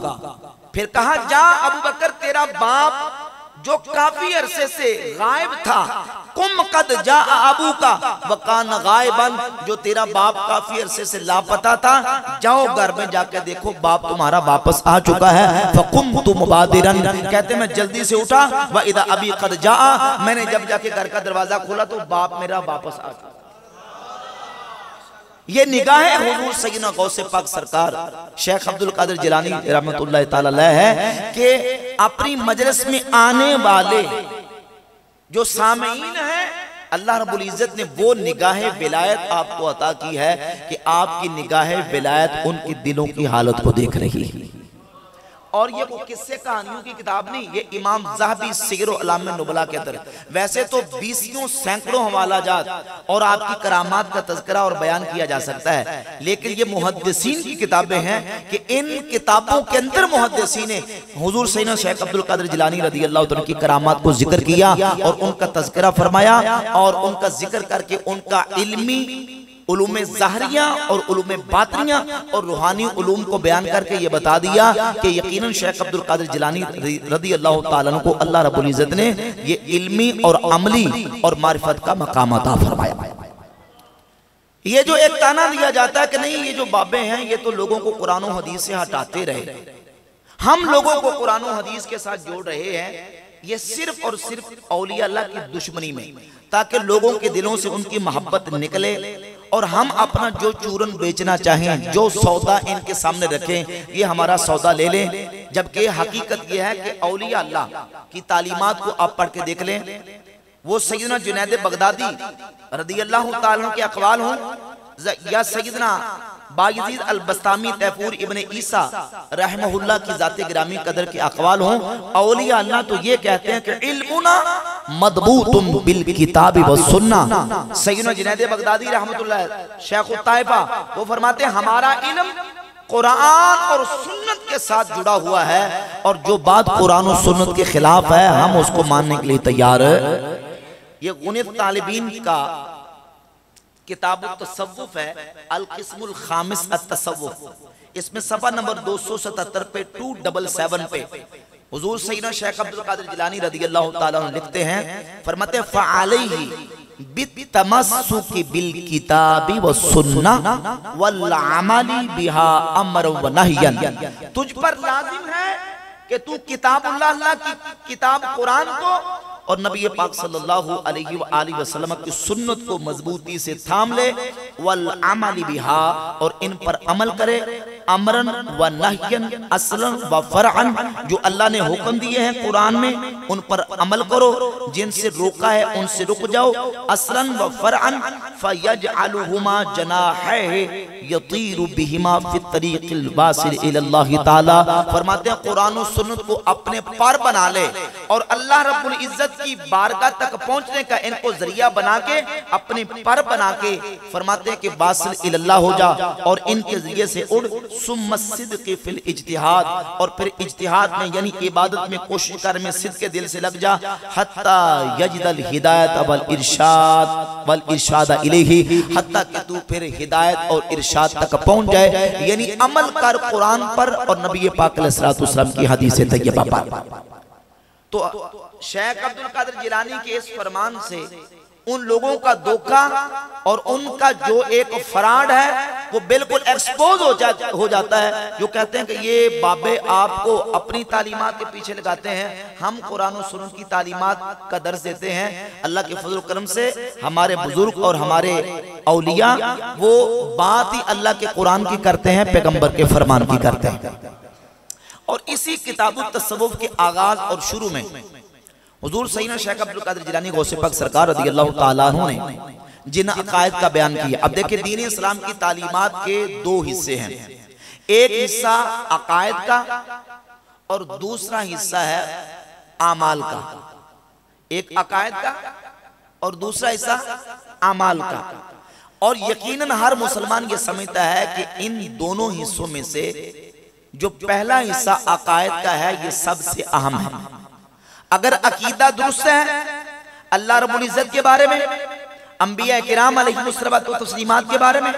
फिर कहा जा अबू बकर, तेरा बाप जो काफी अरसे से गायब था, कुम क़द जाअ अबूका वकान गायबन, जो तेरा बाप काफी अरसे से लापता था, जाओ घर में जाके देखो बाप तुम्हारा वापस आ चुका है। फ़क़ुम्तु मुबादिरन, कहते मैं जल्दी से उठा, व इदा अबी क़द जाअ, मैंने जब जाके घर का दरवाजा खोला तो बाप मेरा वापस आ चुका। ये निगाह हुजूर सैयदना गौसे पाक सरकार शेख अब्दुल कादिर जिलानी रहमतुल्लाह ताला अलैह है कि अपनी मजलिस में आने वाले जो सामीन हैं, अल्लाह रब्बुल इज्जत ने वो निगाह विलायत आपको अता की है कि आपकी निगाह विलायत उनकी दिलों की हालत को देख रही है। और ये वो किस्से कहानियों की किताब नहीं, ये इमाम ज़हबी सिगर अलाम नुबला के अंदर। वैसे तो 20 सैकड़ों हवाला जात और आपकी करामात का तज़किरा और बयान किया जा सकता है, लेकिन ये मुहद्दिसीन की किताबें हैं कि इन किताबों के अंदर मुहद्दिसीन ने हुजूर सैयदना शेख अब्दुल कादिर जिलानी रज़ी अल्लाह तआला की करामात को जिक्र किया और उनका तज़किरा फरमाया और उनका जिक्र करके उनका इल्मी उलूमे ज़ाहरिया और उलूमे बातिनिया और रूहानी उलूम को बयान करके ये बता दिया कि यकीनन शेख अब्दुल कादिर जिलानी रज़ी अल्लाह ताला अन्हु को अल्लाह रब्बुल इज़्ज़त ने ये इल्मी और अमली और मारिफत का मकाम अता फरमाया। ये जो एक ताना दिया जाता है कि नहीं ये जो बाबे हैं ये तो लोगों को कुरान और हदीस से हटाते रहे, हम लोगों को कुरान और हदीस के साथ जोड़ रहे हैं, ये सिर्फ और सिर्फ औलिया अल्लाह की दुश्मनी में, ताकि लोगों के दिलों से उनकी मोहब्बत निकले और हम अपना जो चूरन बेचना चाहें, जो सौदा इनके सामने रखें, ये हमारा सौदा ले लें। जबकि हकीकत यह है कि औलिया अल्लाह की तालीमात को आप पढ़ के देख लें, वो सैयदना जुनैद बगदादी रज़ी अल्लाह ताला के अक़वाल हों या सैयदना बायज़ीद अल-बस्तामी तैफूर इब्ने ईसा रहमहुल्लाह की ज़ाते गिरामी कदर के अक़वाल हों, औलिया अल्लाह तो ये कहते हैं कि इल्मुना मदबूतुम बिल किताबी व सुन्ना। सैयदना जुनैद बगदादी रहमतुल्लाह शेख ताइफा वो फरमाते हैं हमारा इल्म कुरान और सुन्नत के साथ जुड़ा हुआ है और जो बात कुरान और सुन्नत के खिलाफ है हम उसको मानने के लिए तैयार है। ये गुनित तालिबीन का किताब तसव्वुफ है, अल किस्मुल खामिस अत-तसव्वुफ, इसमें सफ़ा नंबर 277 पे 277 पे हुजूर सैयदना शेख अब्दुल कादिर जिलानी रज़ी अल्लाह ताला अन्हु लिखते हैं, फरमाते फ़अलैहि बित्तमस्सुकि बिल किताबी व सुन्नह वल अमली बिहा अम्र व नहयन। तुझ पर लाजिम है कि तू किताबुल्लाह अल्लाह की किताब कुरान को और नबी पाक सल्लल्लाहु अलैहि वसल्लम की सुन्नत को मजबूती से थाम ले, वल अमली बिहा और इन पर अमल करे, अमरन व नहयन असलन व फरअन, जो अल्लाह ने हुक्म दिए हैं कुरान में उन पर अमल करो, जिनसे रोका है उनसे रुक जाओ, असलन व फरअन फयजअलुहुमा जनाहै यतीरु बिहिमा फि तरीक़िल वासिल इलल्लाह ताला। फरमाते हैं कुरान और सुन्नत को अपने पर बना ले और अल्लाह रब्बुल इज्जत की बारगाह तक पहुंचने का इनको जरिया बना के अपने पर बना के फरमाते हैं कि वासिल इलल्लाह हो जा और इनके जरिए से उड़, सुम्मा सिद्क़ फिल इज्तिहाद और फिर इज्तिहाद में यानी इबादत में कोशिश कर में सिद्क़ के दिल से लग जा, हत्ता यजिदल हिदायत वल इरशाद इलैहि, हत्ता कि तू फिर हिदायत और इरशाद तक पहुंच जाए, यानी अमल कर कुरान पर और नबी पाक अलैहिस्सलातु वस्सलाम की हदीस तैयबा पर। तो शेख अब्दुल कादिर जिलानी के इस फरमान से उन लोगों का धोखा और उनका जो एक फ्रॉड है वो बिल्कुल एक्सपोज हो जाता है, जो कहते हैं कि ये बाबे आपको अपनी तालीमात के पीछे लगाते हैं, हम कुरान और सुन्नत की तालीमात का दर्स देते हैं। अल्लाह के फजल करम से हमारे बुजुर्ग और हमारे औलिया वो बात ही अल्लाह के कुरान की करते हैं, पैगंबर के फरमान की करते हैं। और इसी किताबुत तसव्वुफ के आगाज और शुरू में हुजूर सैयदना शेख अब्दुल कादिर जिलानी गौसे पाक सरकार रज़ी अल्लाह ताला अन्हु ने जिन अकायद का बयान किया। अब देखिए दीन इस्लाम की तालीमात के दो हिस्से हैं, एक हिस्सा अकायद का और दूसरा हिस्सा है आमाल का। एक अकायद का और दूसरा हिस्सा आमाल का। और यकीनन हर मुसलमान ये समझता है कि इन दोनों हिस्सों में से जो पहला हिस्सा अकायद का है ये सबसे अहम है। अगर अकीदा दुरुस्त है अल्लाह रब्बुल इज्जत के बारे में, अंबिया किराम अलैहिमुस्सलातु व तस्लीमात के बारे में,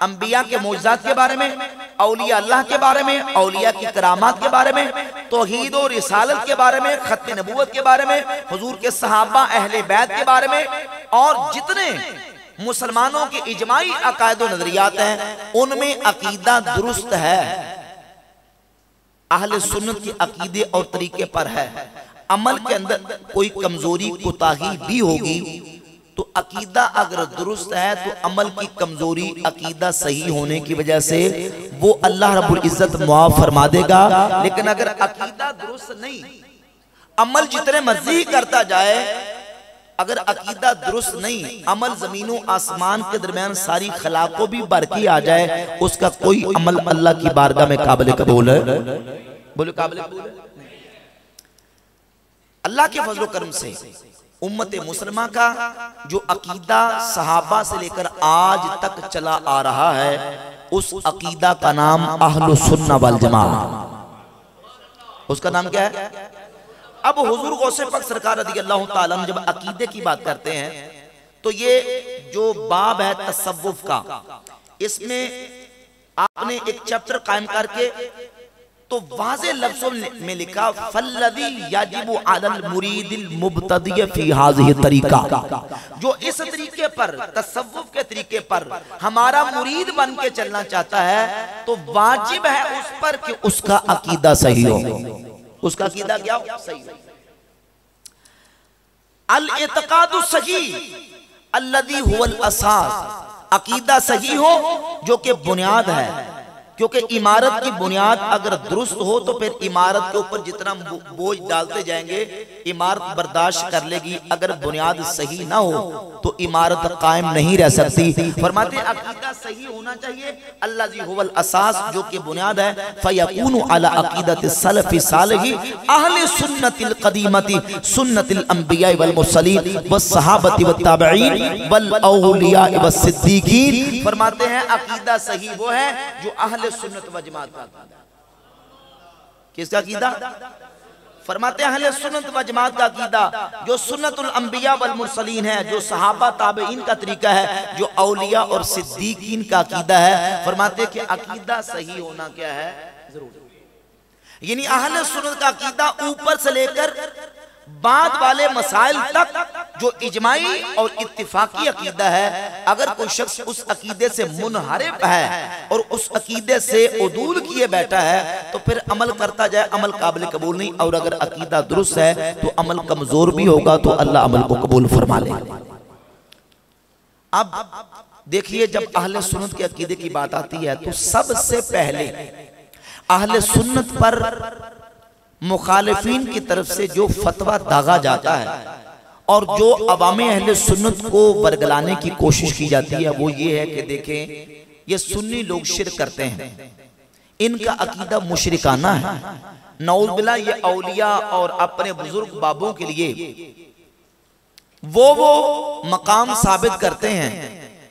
अंबिया के मौजज़ात के बारे में, औलिया अल्लाह के बारे में, औलिया की करामात के बारे में, तौहीद और रिसालत के बारे में, खत्म नबूवत के बारे में, हुजूर के सहाबा अहले बैत के बारे में, और जितने मुसलमानों के इजमाई अकायद व नजरियात हैं उनमें अकीदा दुरुस्त है, अहले सुन्नत के अकीदे और तरीके पर है। अमल के अंदर कोई कमजोरी कोताही भी होगी तो अकीदा अगर दुरुस्त है तो अमल की कमजोरी अकीदा सही होने की वजह से वो अल्लाह रब्बुल इज्जत मुआफ फरमा देगा। लेकिन अगर अकीदा दुरुस्त नहीं, अमल जितने मर्जी करता जाए, अगर अकीदा दुरुस्त नहीं, अमल जमीनों आसमान के दरमियान सारी खला को भी बरकी आ जाए, उसका कोई अमल अल्लाह की बारगाह में काबिल कबूल बोलो काबिल कबूल है? अल्लाह के फजल करम से उम्मत मुसलमा का जो अकीदा सहाबा से लेकर आज तक चला आ रहा है, उस अकीदा का नाम अहलुस सुन्नह वल जमा। उसका नाम क्या है? अब हुजूर गौसे पाक सरकार रज़ियल्लाहु ताला अन्हु जब अकीदे की बात करते हैं तो ये जो बाब है तसव्वुफ का, इसमें आपने एक चैप्टर कायम करके तो वाज़े लफ्ज़ों में लिखा फल्लज़ी यजिबु अलल मुरीदिल मुब्तदी फी हाज़िही तरीका, जो इस तरीके पर तसव्वुफ के तरीके पर हमारा मुरीद बन के चलना चाहता है तो वाजिब है उस पर कि उसका अकीदा सही हो। उसका अकीदा क्या हो? सही हो। अल इत्क़ादु सही अल्लज़ी हुवल असास, अकीदा सही हो जो कि बुनियाद है, क्योंकि इमारत की बुनियाद अगर दुरुस्त हो तो फिर इमारत के ऊपर जितना बोझ डालते जाएंगे इमारत बर्दाश्त कर लेगी। अगर बुनियाद सही ना हो तो इमारत कायम नहीं रह सकती। फरमाते हैं अकीदा सही होना चाहिए, अल्लाज़ी हुवल असास, जो कि बुनियाद है। फयकूनु अला अकीदति सलफ़ि सालिही अहले सुन्नतिल क़दीमति सुन्नतिल अंबिया वल मुरसलीन वस सहाबति वत ताबिईन वल औलिया वस सिद्दीकीन। फरमाते हैं अकीदा सही वो है जो अहले सुन्नत व जमात का अकीदा। किसका अकीदा? फरमाते हैं अहले सुन्नत व जमात का अकीदा जो सुन्नतुल अंबिया वल मुरसलीन है, जो सहाबा ताबईन का तरीका है, जो औलिया और सिद्दीकीन का अकीदा है। फरमाते हैं कि अकीदा सही होना क्या है? जरूर। यानी अहले सुन्नत का अकीदा ऊपर से लेकर बाद वाले मसाइल तक जो इजमाई और इत्तिफाकी अकीदा है, अगर कोई शख्स उस अकीदे से मुनहरिफ है और उस अकीदे से उदूल किए बैठा है तो फिर अमल करता जाए, अमल काबिल कबूल नहीं। और अगर अकीदा दुरुस्त है तो अमल कमजोर भी होगा तो अल्लाह अमल को कबूल फरमा ले। अब देखिए, जब अहले सुन्नत के अकीदे की बात आती है तो सबसे पहले अहले सुन्नत पर मुखालिफीन की तरफ से जो फतवा दागा जाता है और जो अवामे अहले सुन्नत को बरगलाने की कोशिश की जाती है वो ये है कि देखें, ये सुन्नी लोग शिर्क करते हैं, इनका अकीदा मुशरिकाना है। नऊज़ बिल्लाह, ये औलिया और अपने बुजुर्ग बाबों के लिए वो मकाम साबित करते हैं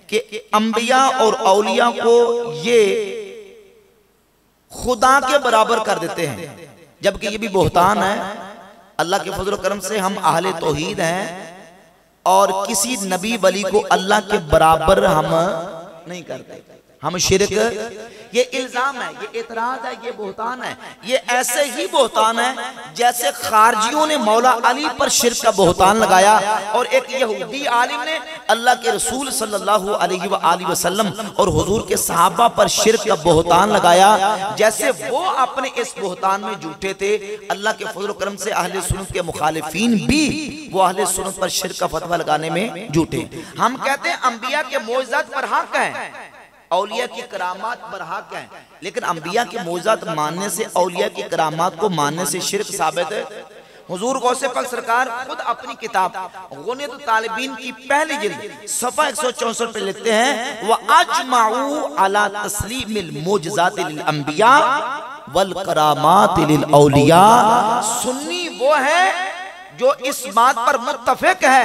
कि अंबिया और औलिया को ये खुदा के बराबर कर देते हैं, जबकि ये भी बोहतान है। अल्लाह के फजल करम से हम अहले तौहीद हैं और किसी नबी वली को अल्लाह के बराबर हम नहीं करते, हम शिरक, ये इल्जाम है, ये एतराज है, ये बोहतान है। ये ऐसे ही बोहतान है जैसे खारजियों ने मौला अली पर शिरक का बोहतान लगाया और एक यहूदी आलिम ने अल्लाह के रसूल सल्लल्लाहु अलैहि वसल्लम और हुजूर के सहाबा पर शिरक का बोहतान लगाया। जैसे वो अपने इस बोहतान में झूठे थे, अल्लाह के फजल करम से अहले सुन्नत के मुखालिफीन भी वो अहले सुन्नत पर शिरक का फतवा लगाने में झूठे। हम कहते हैं अंबिया के मोइज़ात पर हक है, औलिया की करामात पर हक है, लेकिन अंबिया के मोइज़ात मानने से, औलिया की करामात को मानने से शिरक साबित है। हुजूर गौसे पाक सरकार खुद अपनी किताब गुनियत तालिबीन की पहली जिल्द सफ़ा 164 पे लिखते हैं व अजमाऊ अला तस्लीमिल मोजज़ात लिल अंबिया वल करामात लिल औलिया। सुन्नी वो है जो इस बात पर मुत्तफिक है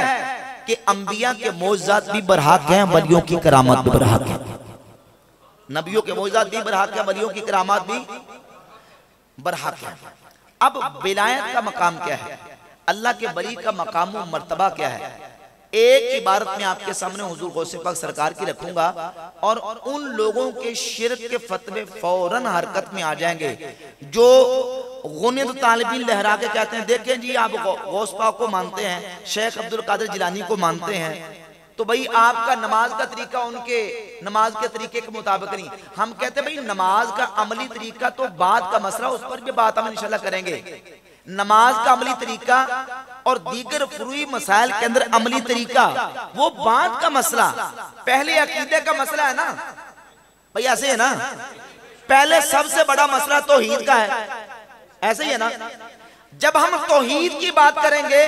कि अंबिया के मोइज़ात भी बरहक हैं, वलियों की करामात भी बरहक है। नबियों के मोइज़ात भी बरहक है, वलियों की करामात भी बरहक है। अब विलायत का मकाम क्या है, अल्लाह के वली का मकाम व मर्तबा क्या है, एक इबारत में आपके सामने हुजूर गौसे पाक सरकार की रखूंगा और उन लोगों के शिरक के फतवे फौरन हरकत में आ जाएंगे जो गुनियत तालिबीन लहरा के कहते हैं देखें जी आप गौस पाक को मानते हैं, शेख अब्दुल कादिर जिलानी को मानते हैं, तो भाई आपका नमाज का तरीका उनके नमाज के तरीके के मुताबिक नहीं। हम कहते हैं भाई नमाज का अमली तरीका तो बात का मसला, उस पर भी बात हम इंशाल्लाह करेंगे। नमाज का अमली तरीका और दीगर फुरूई मसाइल के अंदर अमली तरीका वो बात का मसला, पहले अकीदे का मसला है ना भाई, ऐसे है ना। पहले सबसे बड़ा मसला तौहीद का है, ऐसे ही है ना। जब हम तौहीद की बात करेंगे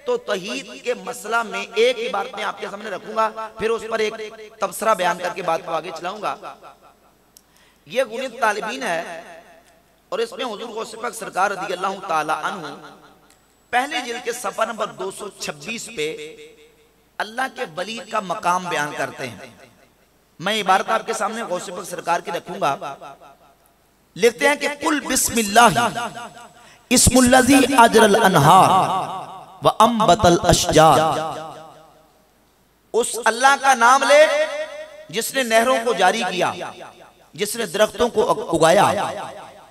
तो तौहीद के मसला में एक ही बात मैं आपके सामने रखूंगा, फिर उस पर एक तबसरा बयान करके बात को आगे चलाऊंगा। ये गुनियत तालिबीन है और इसमें हुजूर गौस पाक सरकार रज़ियल्लाहु ताला अन्हु पहले जिल्द के सफ़ा नंबर 226 पे अल्लाह के वली का मकाम बयान करते हैं। मैं इबारत आपके सामने गौस पाक सरकार की रखूंगा। लिखते हैं कि कुल बिस्मिल्लाह इस्मुल्लज़ी अजरल अनहार व अंबतल अशजार। उस अल्लाह का नाम ले जिसने नहरों को जारी किया, जिसने दरख्तों को उगाया।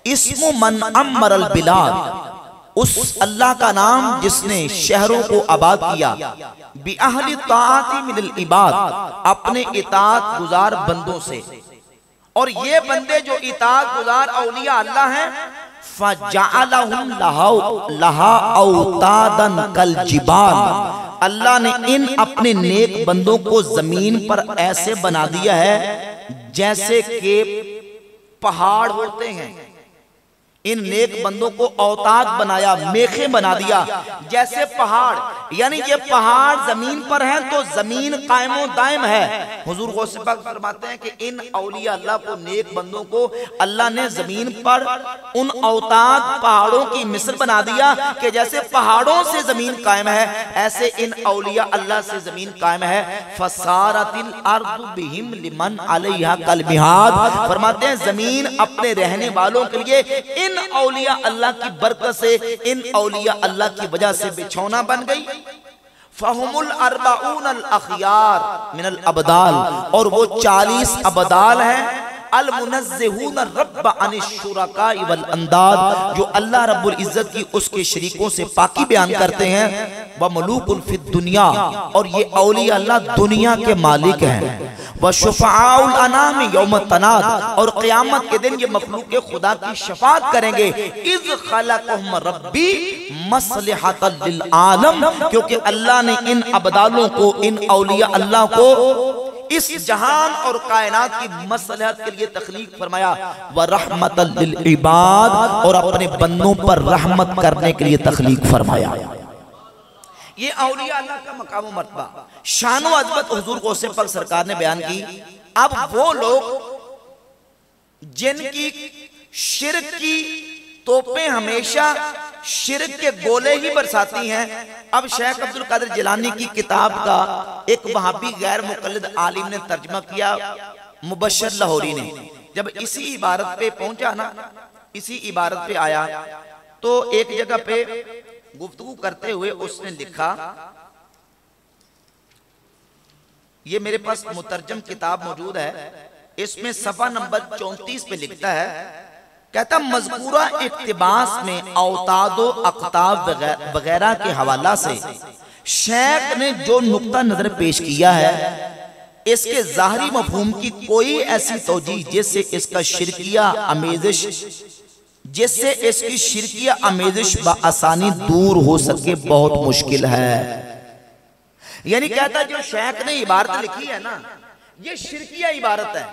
इस्मु मन अम्मरल बिलाद, उस अल्लाह का नाम जिसने शहरों को आबाद किया। बिअहली ताअती मिनल इबाद, अपने इताअत गुजार बंदों से। और ये बंदे जो इताअत गुजार औलिया अल्लाह हैं, फजअलहुम लहा औतादन कल जिबाल, अल्लाह ने इन अपने नेक बंदों को जमीन पर ऐसे बना दिया है जैसे कि पहाड़ होते हैं। इन नेक बंदों को औताद बनाया, मेखे बना दिया जैसे पहाड़। यानी ये पहाड़ जमीन पर है तो जमीन कायमो दायम है। हुजूर गौस पाक फरमाते हैं कि इन औलिया अल्लाह को, नेक बंदों को अल्लाह ने जमीन पर उन औताद पहाड़ों की मिसल बना दिया कि जैसे पहाड़ों से जमीन कायम है, ऐसे इन औलिया अल्लाह से जमीन कायम है। फसारतिल अर्दु बिहिम लिमन अलैहा कल मिहाद, फरमाते हैं जमीन अपने रहने वालों के लिए इन औलिया अल्लाह की बरकत से, इन औलिया अल्लाह की वजह से बिछौना बन गई। फहुमुल अर्बाऊन अल अखयार मिनल अबदाल, और वो 40 अबदाल हैं अल मुनज़्ज़िहून रब्ब अनिश शुरका वल अंदाद, जो अल्लाह रब्बुल इज्जत की उसके शरीकों से पाकी बयान करते हैं। व मलूकुन फिद दुनिया, और ये औलिया अल्लाह दुनिया के मालिक हैं। व शुफ़ाउल अनाम यौम तनाद, और क़यामत के दिन ये मखलूक खुदा की शफाअत करेंगे। इज़ खलक़हुम रब्बी मसलिहतल लिल आलम, क्योंकि अल्लाह ने इन अबदालों को, इन औलिया अल्लाह को इस जहान और कायनात की मसलहत के लिए तख्लीक फरमाया। व रहमतल लिल इबाद, और अपने बंदों पर रहमत करने के लिए तख्लीक फरमाया। ये औलिया अल्लाह का मकाम मर्तबा, शान व अज़मत हुजूर गौस पाक सरकार ने बयान की। अब वो लोग जिनकी शिर्क की तोपें हमेशा शिर्क के गोले ही बरसाती हैं। अब शेख अब्दुल कादिर जिलानी की किताब का एक वहाबी गैर मुक़ल्लिद आलिम ने तर्जमा किया, मुबश्शिर लाहौरी ने। जब इसी इबारत पे पहुंचा ना, इसी इबारत पे आया, तो एक जगह पे गुफ्तगू करते हुए उसने लिखा, ये मेरे पास मुतरजम किताब मौजूद है, इसमें सफ़ा नंबर 34 पे लिखता है, कहता मज़कूरा इक़्तिबास में औतादो अक़ताब वगैरह के हवाला से शेख ने जो नुक्ता नजर पेश किया है, इसके ज़ाहरी मफ़हूम की कोई ऐसी तौजीह जिससे इसका शिरकिया आमेज़िश, जिससे इसकी शिरकिया आमेज़िश बआसानी दूर हो सके, बहुत मुश्किल है। यानी कहता जो शेख ने इबारत लिखी है ना, ये शिरकिया इबारत है,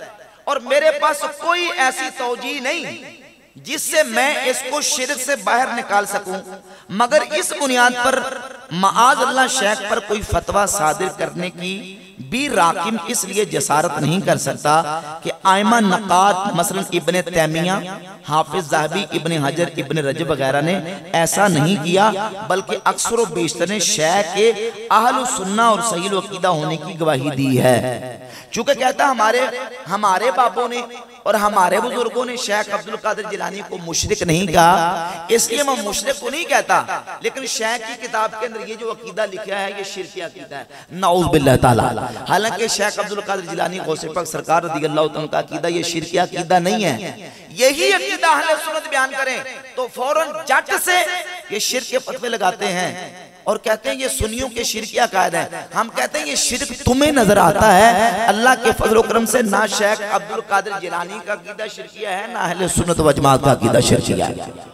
और मेरे पास कोई ऐसी तौजीह नहीं जिससे मैं इसको शिर्क से बाहर निकाल सकूं, मगर इस बुनियाद पर माआज़ अल्लाह शेख पर कोई फतवा सादिर करने की भी राकिम इसलिए जसारत नहीं कर सकता कि आइमा नक़ात मसलन इब्ने तैमिया, हाफिज ज़हबी, इब्ने हजर, इब्ने रजब वगैरह ने ऐसा नहीं किया, बल्कि अक्सर व बेशतर ने शेख के अहल सुन्ना और सही अक़ीदा होने की गवाही दी है। चूंकि कहता हमारे बाबों ने और हमारे बुजुर्गों ने शेख अब्दुल कादिर जिलानी को मुशरिक नहीं कहा, इसलिए मैं मुशरिक को नहीं कहता, लेकिन शेख की किताब के अंदर ये जो अकीदा लिखा है ये शिरकी अकीदा है, नाउज़ बिल्लाह ताला। हालांकि शेख अब्दुल कादिर जिलानी गौसे पाक सरकार रज़ियल्लाहु तआला का अकीदा ये शिरकी अकीदा नहीं है। यही अकीदा अहले सुन्नत बयान करें तो फौरन जट से ये शिर्क के फतवे लगाते हैं और कहते हैं ये सुन्नियों के शिरकी अकायद है। हम कहते हैं ये शिर्क तुम्हें नजर आता है, अल्लाह के फजल करम से ना शेख अब्दुल कादिर जिलानी का अकीदा शिरकिया है, ना अहले सुन्नत व जमात का अकीदा शिरकिया है।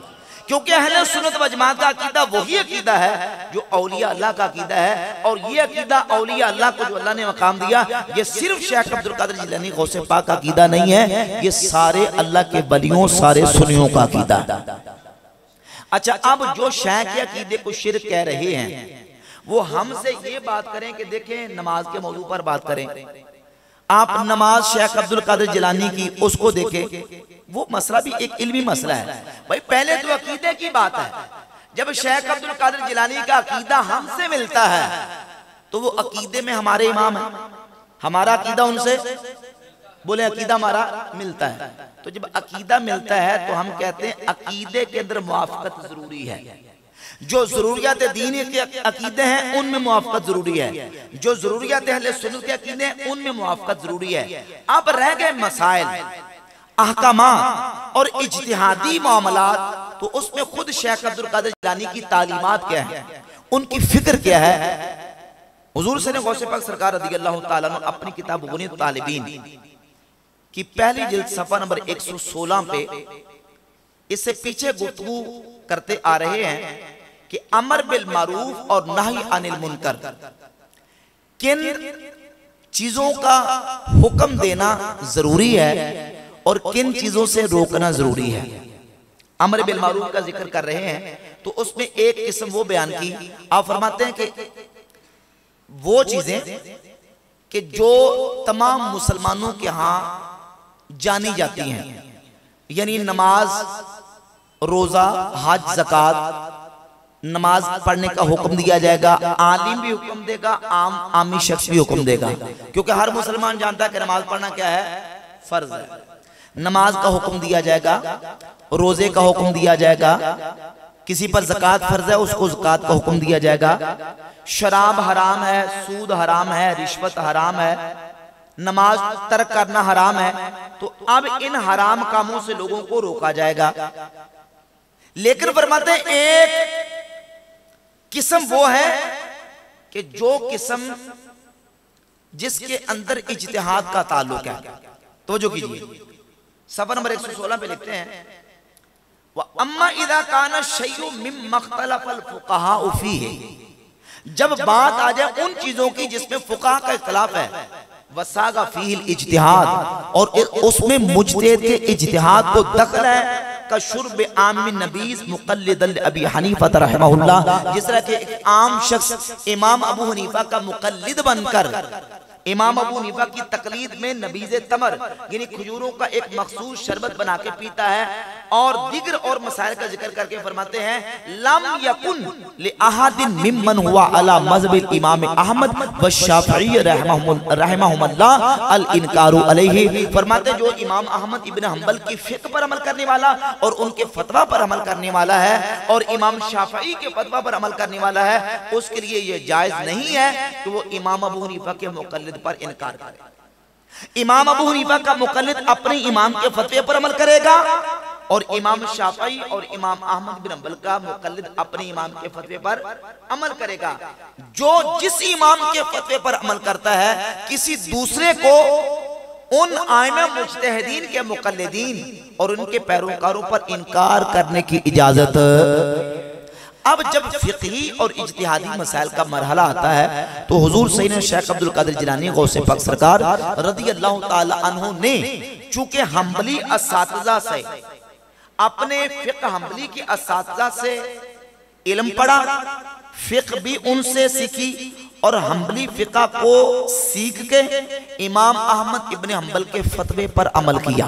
क्योंकि अहले सुन्नत व जमात का अकीदा वही अकीदा है जो औलिया अल्लाह का अकीदा है, और ये अकीदा औलिया अल्लाह को जो अल्लाह ने मकाम दिया, ये सिर्फ शेख अब्दुल कादिर जिलानी गौसे पाक का अकीदा नहीं है, ये सारे अल्लाह के वलियों, सारे सुन्नियों का अकीदा है। अच्छा, अब जो शेख के अकीदे को शिर्क कह रहे हैं वो हमसे ये बात करें कि देखें नमाज के मौजू पर बात करें, आप नमाज शेख अब्दुल कादिर जिलानी की उसको देखें, वो मसला भी एक इल्मी मसला है भाई। पहले तो अकीदे की बात है। जब शेख अब्दुल कादिर जिलानी का अकीदा हमसे मिलता है तो वो अकीदे में हमारे इमाम है, हमारा अकीदा उनसे, बोले अकीदा हमारा मिलता है। तो जब अकीदा मिलता है तो हम कहते हैं अकीदे के अंदर मुआफ़क़त जरूरी है। जो जरूरियात दीन के अकीदे हैं उनमें मुआफ़क़त जरूरी है, जो जरूरियात अहले सुन्नत के अकीदे हैं उनमें मुआफ़क़त जरूरी है। अब रह गए मसाइल, अहकामात और इज्तिहादी मामलात, तो उसमें खुद शेख अब्दुल कादिर जिलानी की तालीमात क्या है, उनकी फिक्र क्या है। हुजूर सैयद गौसे पाक सरकार रज़ियल्लाहु ताला अन्हु अपनी किताब बुग़यात तालिबीन की पहली जिल्द सफ़ा नंबर 116 पे इससे पीछे गुफ्तगू करते आ रहे हैं कि अमर बिल मारूफ और नही अनिल मुनकर, किन चीजों का हुक्म देना जरूरी है और किन चीजों से रोकना जरूरी है। अमर बिल मारूफ का जिक्र कर रहे हैं तो उसमें एक किस्म वो बयान की, आप फरमाते हैं कि वो चीजें कि जो तमाम मुसलमानों के यहां जानी जाती हैं, यानी नमाज, रोजा, हज, ज़कात, नमाज पढ़ने का हुक्म दिया जाएगा। आलिम भी हुक्म देगा, आमी शख्स भी हुक्म देगा, क्योंकि हर मुसलमान जानता है कि नमाज पढ़ना क्या है, फर्ज है। नमाज का हुक्म दिया जाएगा, रोजे का हुक्म दिया जाएगा, किसी पर ज़कात फर्ज है उसको ज़कात का हुक्म दिया जाएगा। शराब हराम है, सूद हराम है, रिश्वत हराम है, नमाज तर्क करना हराम है। तो अब इन हराम कामों से लोगों को रोका जाएगा। लेकिन फरमाते हैं एक किस्म वो है कि जो किस्म जिसके अंदर इज्तिहाद का ताल्लुक है। तो जो कीजिए सफ़ा नंबर 116 पे लिखते हैं, व अम्मा इदा काना शय्यु मिम्मा इख्तलफल फुक़हा फीही, जब बात आ जाए उन चीजों की जिसमें फुक़हा का इख्तिलाफ है, वसागा फीहिल इज्तिहाद, और उसमें मुज्तहिद के इज्तिहाद को दखल है, का शुर्ब आम नबीस मुक़ल्लिदन अबी हनीफा रहमहुल्लाह, जिस तरह के एक आम शख्स इमाम अबू हनीफा का मुक़ल्लिद बनकर इमाम अबू हनीफा की तकलीद में नबीज़े तमर यानी खजूरों का एक मखसूस शरबत बना के पीता है, और दिगर और मसाइल का जिक्र करके फरमाते हैं लम यकुन लि अहदिन मिम्मन हुआ अला मज़हबिल इमाम अहमद व शाफ़िई रहमहुल्लाह अल इनकारू अलैहि। फरमाते जो इमाम अहमद इब्न हंबल की फ़िक़्ह पर अमल करने वाला और उनके फतवा पर अमल करने वाला है, और इमाम शाफ़िई के फतवा पर अमल करने वाला है, उसके लिए यह जायज़ नहीं है कि वो इमाम अबू हनीफा के मुक़ल्लिद पर इनकार करे। इमाम अबू हनीफा का मुक़ल्लिद अपने इमाम के फतवे पर अमल करेगा, और इमाम शाफ़िई और इमाम अहमद बिन हंबल का मुक़ल्लिद अपने इमाम के फतवे पर अमल करेगा। जो जिस इमाम के फतवे पर अमल करता है, किसी दूसरे को उन आइमा मुज्तहिदीन के मुक़ल्लिदीन और उनके पैरोकारों पर इनकार करने की इजाजत। अब जब फ़िक़ही और इज्तिहादी मसाइल का मरहला आता है तो हुजूर सैयदना शेख अब्दुल कादिर जिलानी गौसे पाक सरकार रज़ियल्लाहु ताला अन्हु ने चूंकि हम्बली असातिज़ा से, अपने फ़िक़्ह हम्बली की असातिज़ा से इल्म पढ़ा, फ़िक़्ह भी उनसे सीखी, और हम्बली फ़िक़्ह को सीख के इमाम अहमद इब्न हंबल के फतवे पर अमल किया।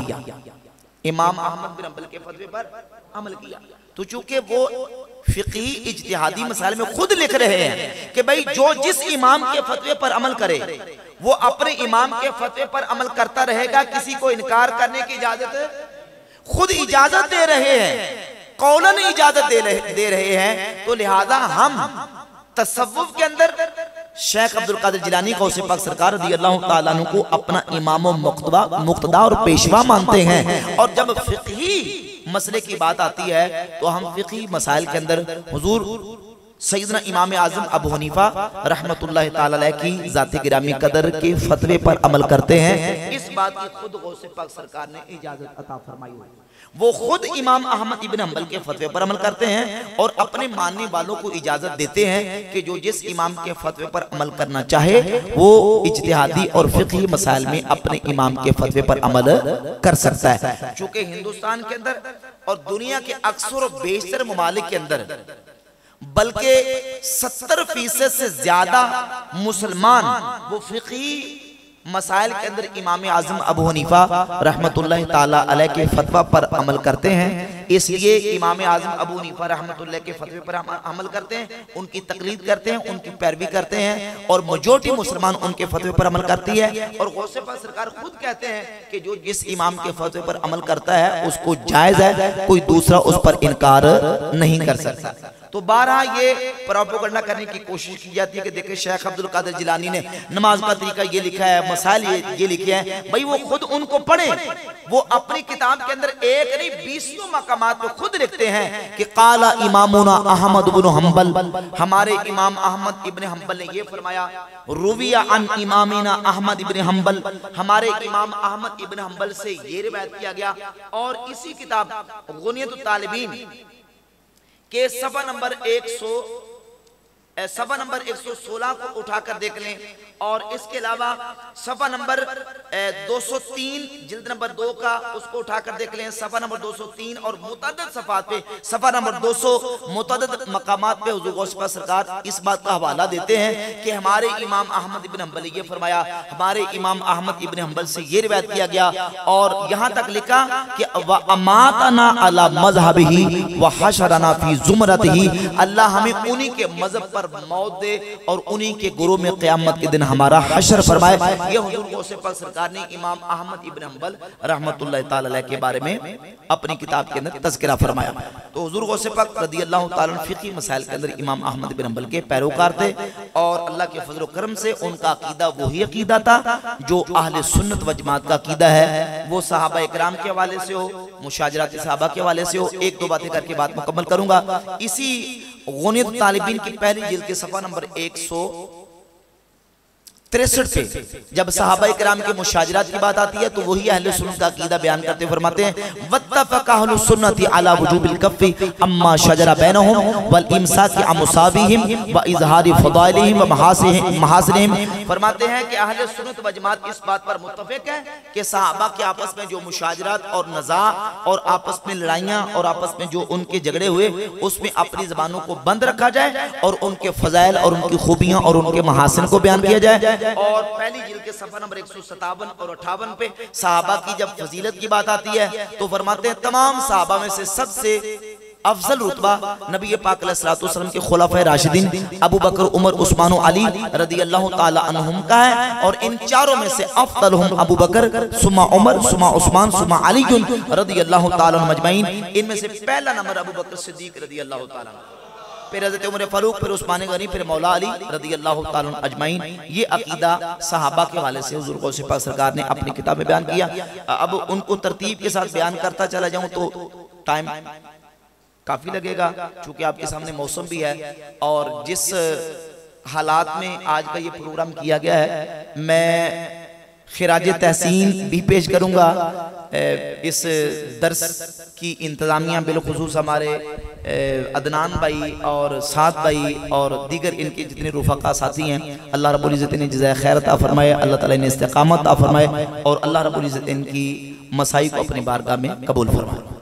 इमाम अहमद बिन हंबल के फतवे पर अमल किया। तो चूंकि वो फ़िक़ही इज्तिहादी मसाइल में खुद लिख रहे हैं कि भाई जो जिस इमाम के फतवे पर अमल करे वो अपने इमाम के फतवे पर अमल करता रहेगा, किसी को इनकार करने की इजाजत खुद इजाजत दे रहे हैं, कौलन इजाजत दे रहे हैं। तो लिहाजा हम तसव्वुफ के अंदर शेख अब्दुल कादिर जिलानी गौसे पाक सरकार रज़ियल्लाहु ताला अन्हु को अपना इमाम मुक़्तदा और पेशवा मानते हैं। और जब फ़िक़ही मसले की बात आती है तो हम फ़िक़ही मसाइल के अंदर हुजूर सैयदना इमाम आज़म अबू हनीफा रहमतुल्लाह ताला अलैह की ज़ात गिरामी कदर के फतवे पर अमल करते हैं। इस बात की खुद गौसे पाक सरकार ने इजाज़त अता फरमाई हुई। वो खुद इमाम अहमद इब्न हंबल के फतवे पर अमल करते हैं और अपने मानने वालों को इजाजत देते हैं कि जो जिस इमाम के फतवे पर अमल करना चाहे वो इज्तिहादी और फ़िक़ही मसाइल में अपने इमाम के फतवे पर अमल कर सकता है। चूंकि हिंदुस्तान के अंदर और दुनिया के अक्सर और बेशतर ममालिक के अंदर बल्कि 70% से ज्यादा मुसलमान वो फ़िक़ही मसाइल के अंदर इमाम आज़म अबू हनीफा रहमतुल्लाह ताला अलैह के फतवा पर अमल करते हैं, इसलिए इमाम आज़म अबू हनीफा रहमतुल्लाह के फतवे पर अमल करते हैं, उनकी तकलीद करते हैं, उनकी पैरवी करते हैं और मेजॉरिटी मुसलमान उनके फतवे पर अमल करती है। और गौसे पाक सरकार खुद कहते हैं कि जो जिस इमाम के फतवे पर अमल करता है उसको जायज़ है, कोई दूसरा उस पर इनकार नहीं कर सकता। तो बारहा ये प्रोपेगेंडा करने की कोशिश की जाती है कि देखिए शेख अब्दुल कादिर जिलानी ने नमाज का तरीका ये लिखा है, मसाइल ये लिखे हैं। भाई वो खुद उनको पढ़े, वो अपनी किताब के अंदर एक नहीं 20 मकामात पे खुद लिखते हैं कि काला इमामुना अहमद इब्न हंबल, हमारे इमाम अहमद इब्न हंबल ने ये फरमाया, रुविया अन इमामिना अहमद इब्न हंबल, हमारे इमाम अहमद इब्न हंबल से ये रिवायत किया गया। और इसी किताब गुनियतुत तालिबीन के सफ़ा नंबर 116 को उठाकर देख लें। और इसके अलावा सफ़ा नंबर 203 जिल्द नंबर 2 का उसको उठाकर देख लें, सफ़ा नंबर 203 और मुतअद्दिद सफ़ात पे सफ़ा नंबर 200 मुतअद्दिद मकामात पे हुज़ूर गौस पाक सरकार इस बात का हवाला देते हैं कि हमारे इमाम अहमद इब्न हंबल ये फरमाया, हमारे इमाम अहमद इब्न हंबल से ये रिवायत किया गया। और यहाँ तक लिखा कि व अमातना अला मज़हबिही व हशरना फी ज़ुमरतिही, अल्लाह हमें उन्हीं के मज़हब पर मौत दे और उन्हीं के गुरू में क़यामत के दिन हमारा हशर फरमाए। ये हुजूर गौसे पाक सरकार ने इमाम अहमद इब्न हंबल रहमतुल्लाह ताला अलैह के बारे में अपनी किताब के अंदर तज़किरा फरमाया। तो हुजूर गौसे पाक रज़ियल्लाहु ताला अन्हु फ़िक़ही मसाइल के अंदर इमाम अहमद इब्न हंबल के पैरोकार थे और अल्लाह के फजल करम से उनका अकीदा वही अकीदा था जो अहले सुन्नत व जमात का अकीदा है। वो सहाबा इकराम के हवाले से हो, मुशाजरात सहाबा के हवाले से हो, एक दो बातें करके बात मुकम्मल करूंगा। इसी गुनियतुत तालिबीन की पहली जिल्द के सफ़ा नंबर 163 पे जब सहाबा इकराम के मुशाजरात की बात आती है तो वही अहले सुन्नत का अकीदा बयान करते फरमाते हैं, वत्तफ़क़ा अहलु सुन्नति अला वुजूबिल कफ़्फ़ि अम्मा शजरा बैनहुम वल इमसाकि अन मुसाबिहिम व इज़हारि फ़दाइलिहिम व महासिनिहिम। फरमाते हैं कि अहले सुन्नत व जमात इस बात पर मुत्तफ़िक़ है कि सहाबा के आपस में जो मुशाजरात और नज़ा और आपस में लड़ाइयाँ और आपस में जो उनके झगड़े हुए उसमें अपनी ज़बानों को बंद रखा जाए और उनके फ़ज़ाइल और उनकी खूबियाँ और उनके महासिन को बयान किया जाए। और पहली जिल्द के सफ़ा नंबर 157 और 58 पे सहाबा की जब फजीलत की बात आती है तो फरमाते हैं तमाम सहाबा में से सबसे अफजल रुतबा नबी पाक अलैहिस्सलातु वस्सलाम के खुलाफाए राशिदीन अबू बकर, उमर, उस्मान और अली रदियल्लाहु ताला अन्हुम का है। और इन चारों में से अफदलुहुम अबू बकर, सुम्मा उमर, सुम्मा उस्मान, सुम्मा अली रदियल्लाहु ताला अन्हुम अजमईन। इनमें से पहला नंबर अबू बकर सिद्दीक रदियल्लाहु ताला, फिर हज़रत उमर फारूक, फिर उस्मान गनी, फिर मौला अली रदियल्लाहु ताला अजमईन। ये अकीदा सहाबा के हवाले से हुज़ूर गौसे पाक सरकार ने अपनी किताब में बयान किया। अब उनको तरतीब के साथ बयान करता चला जाऊं तो टाइम काफ़ी लगेगा, चूँकि आपके सामने मौसम भी है और जिस हालात में आज का ये प्रोग्राम किया गया है मैं खिराज तहसीन भी पेश करूँगा। इस दर्स की इंतज़ामिया बिलखुसूस हमारे अदनान भाई और साद भाई और दीगर इनके जितने रुफ़क़ा साथी हैं, अल्लाह रब्बुल इज़्ज़त ने जज़ाए खैर अता फरमाए, अल्लाह ताला ने इस्तिक़ामत अता फरमाए और अल्लाह रब्बुल इज़्ज़त इनकी मसाई को अपनी बारगाह में कबूल फरमाए।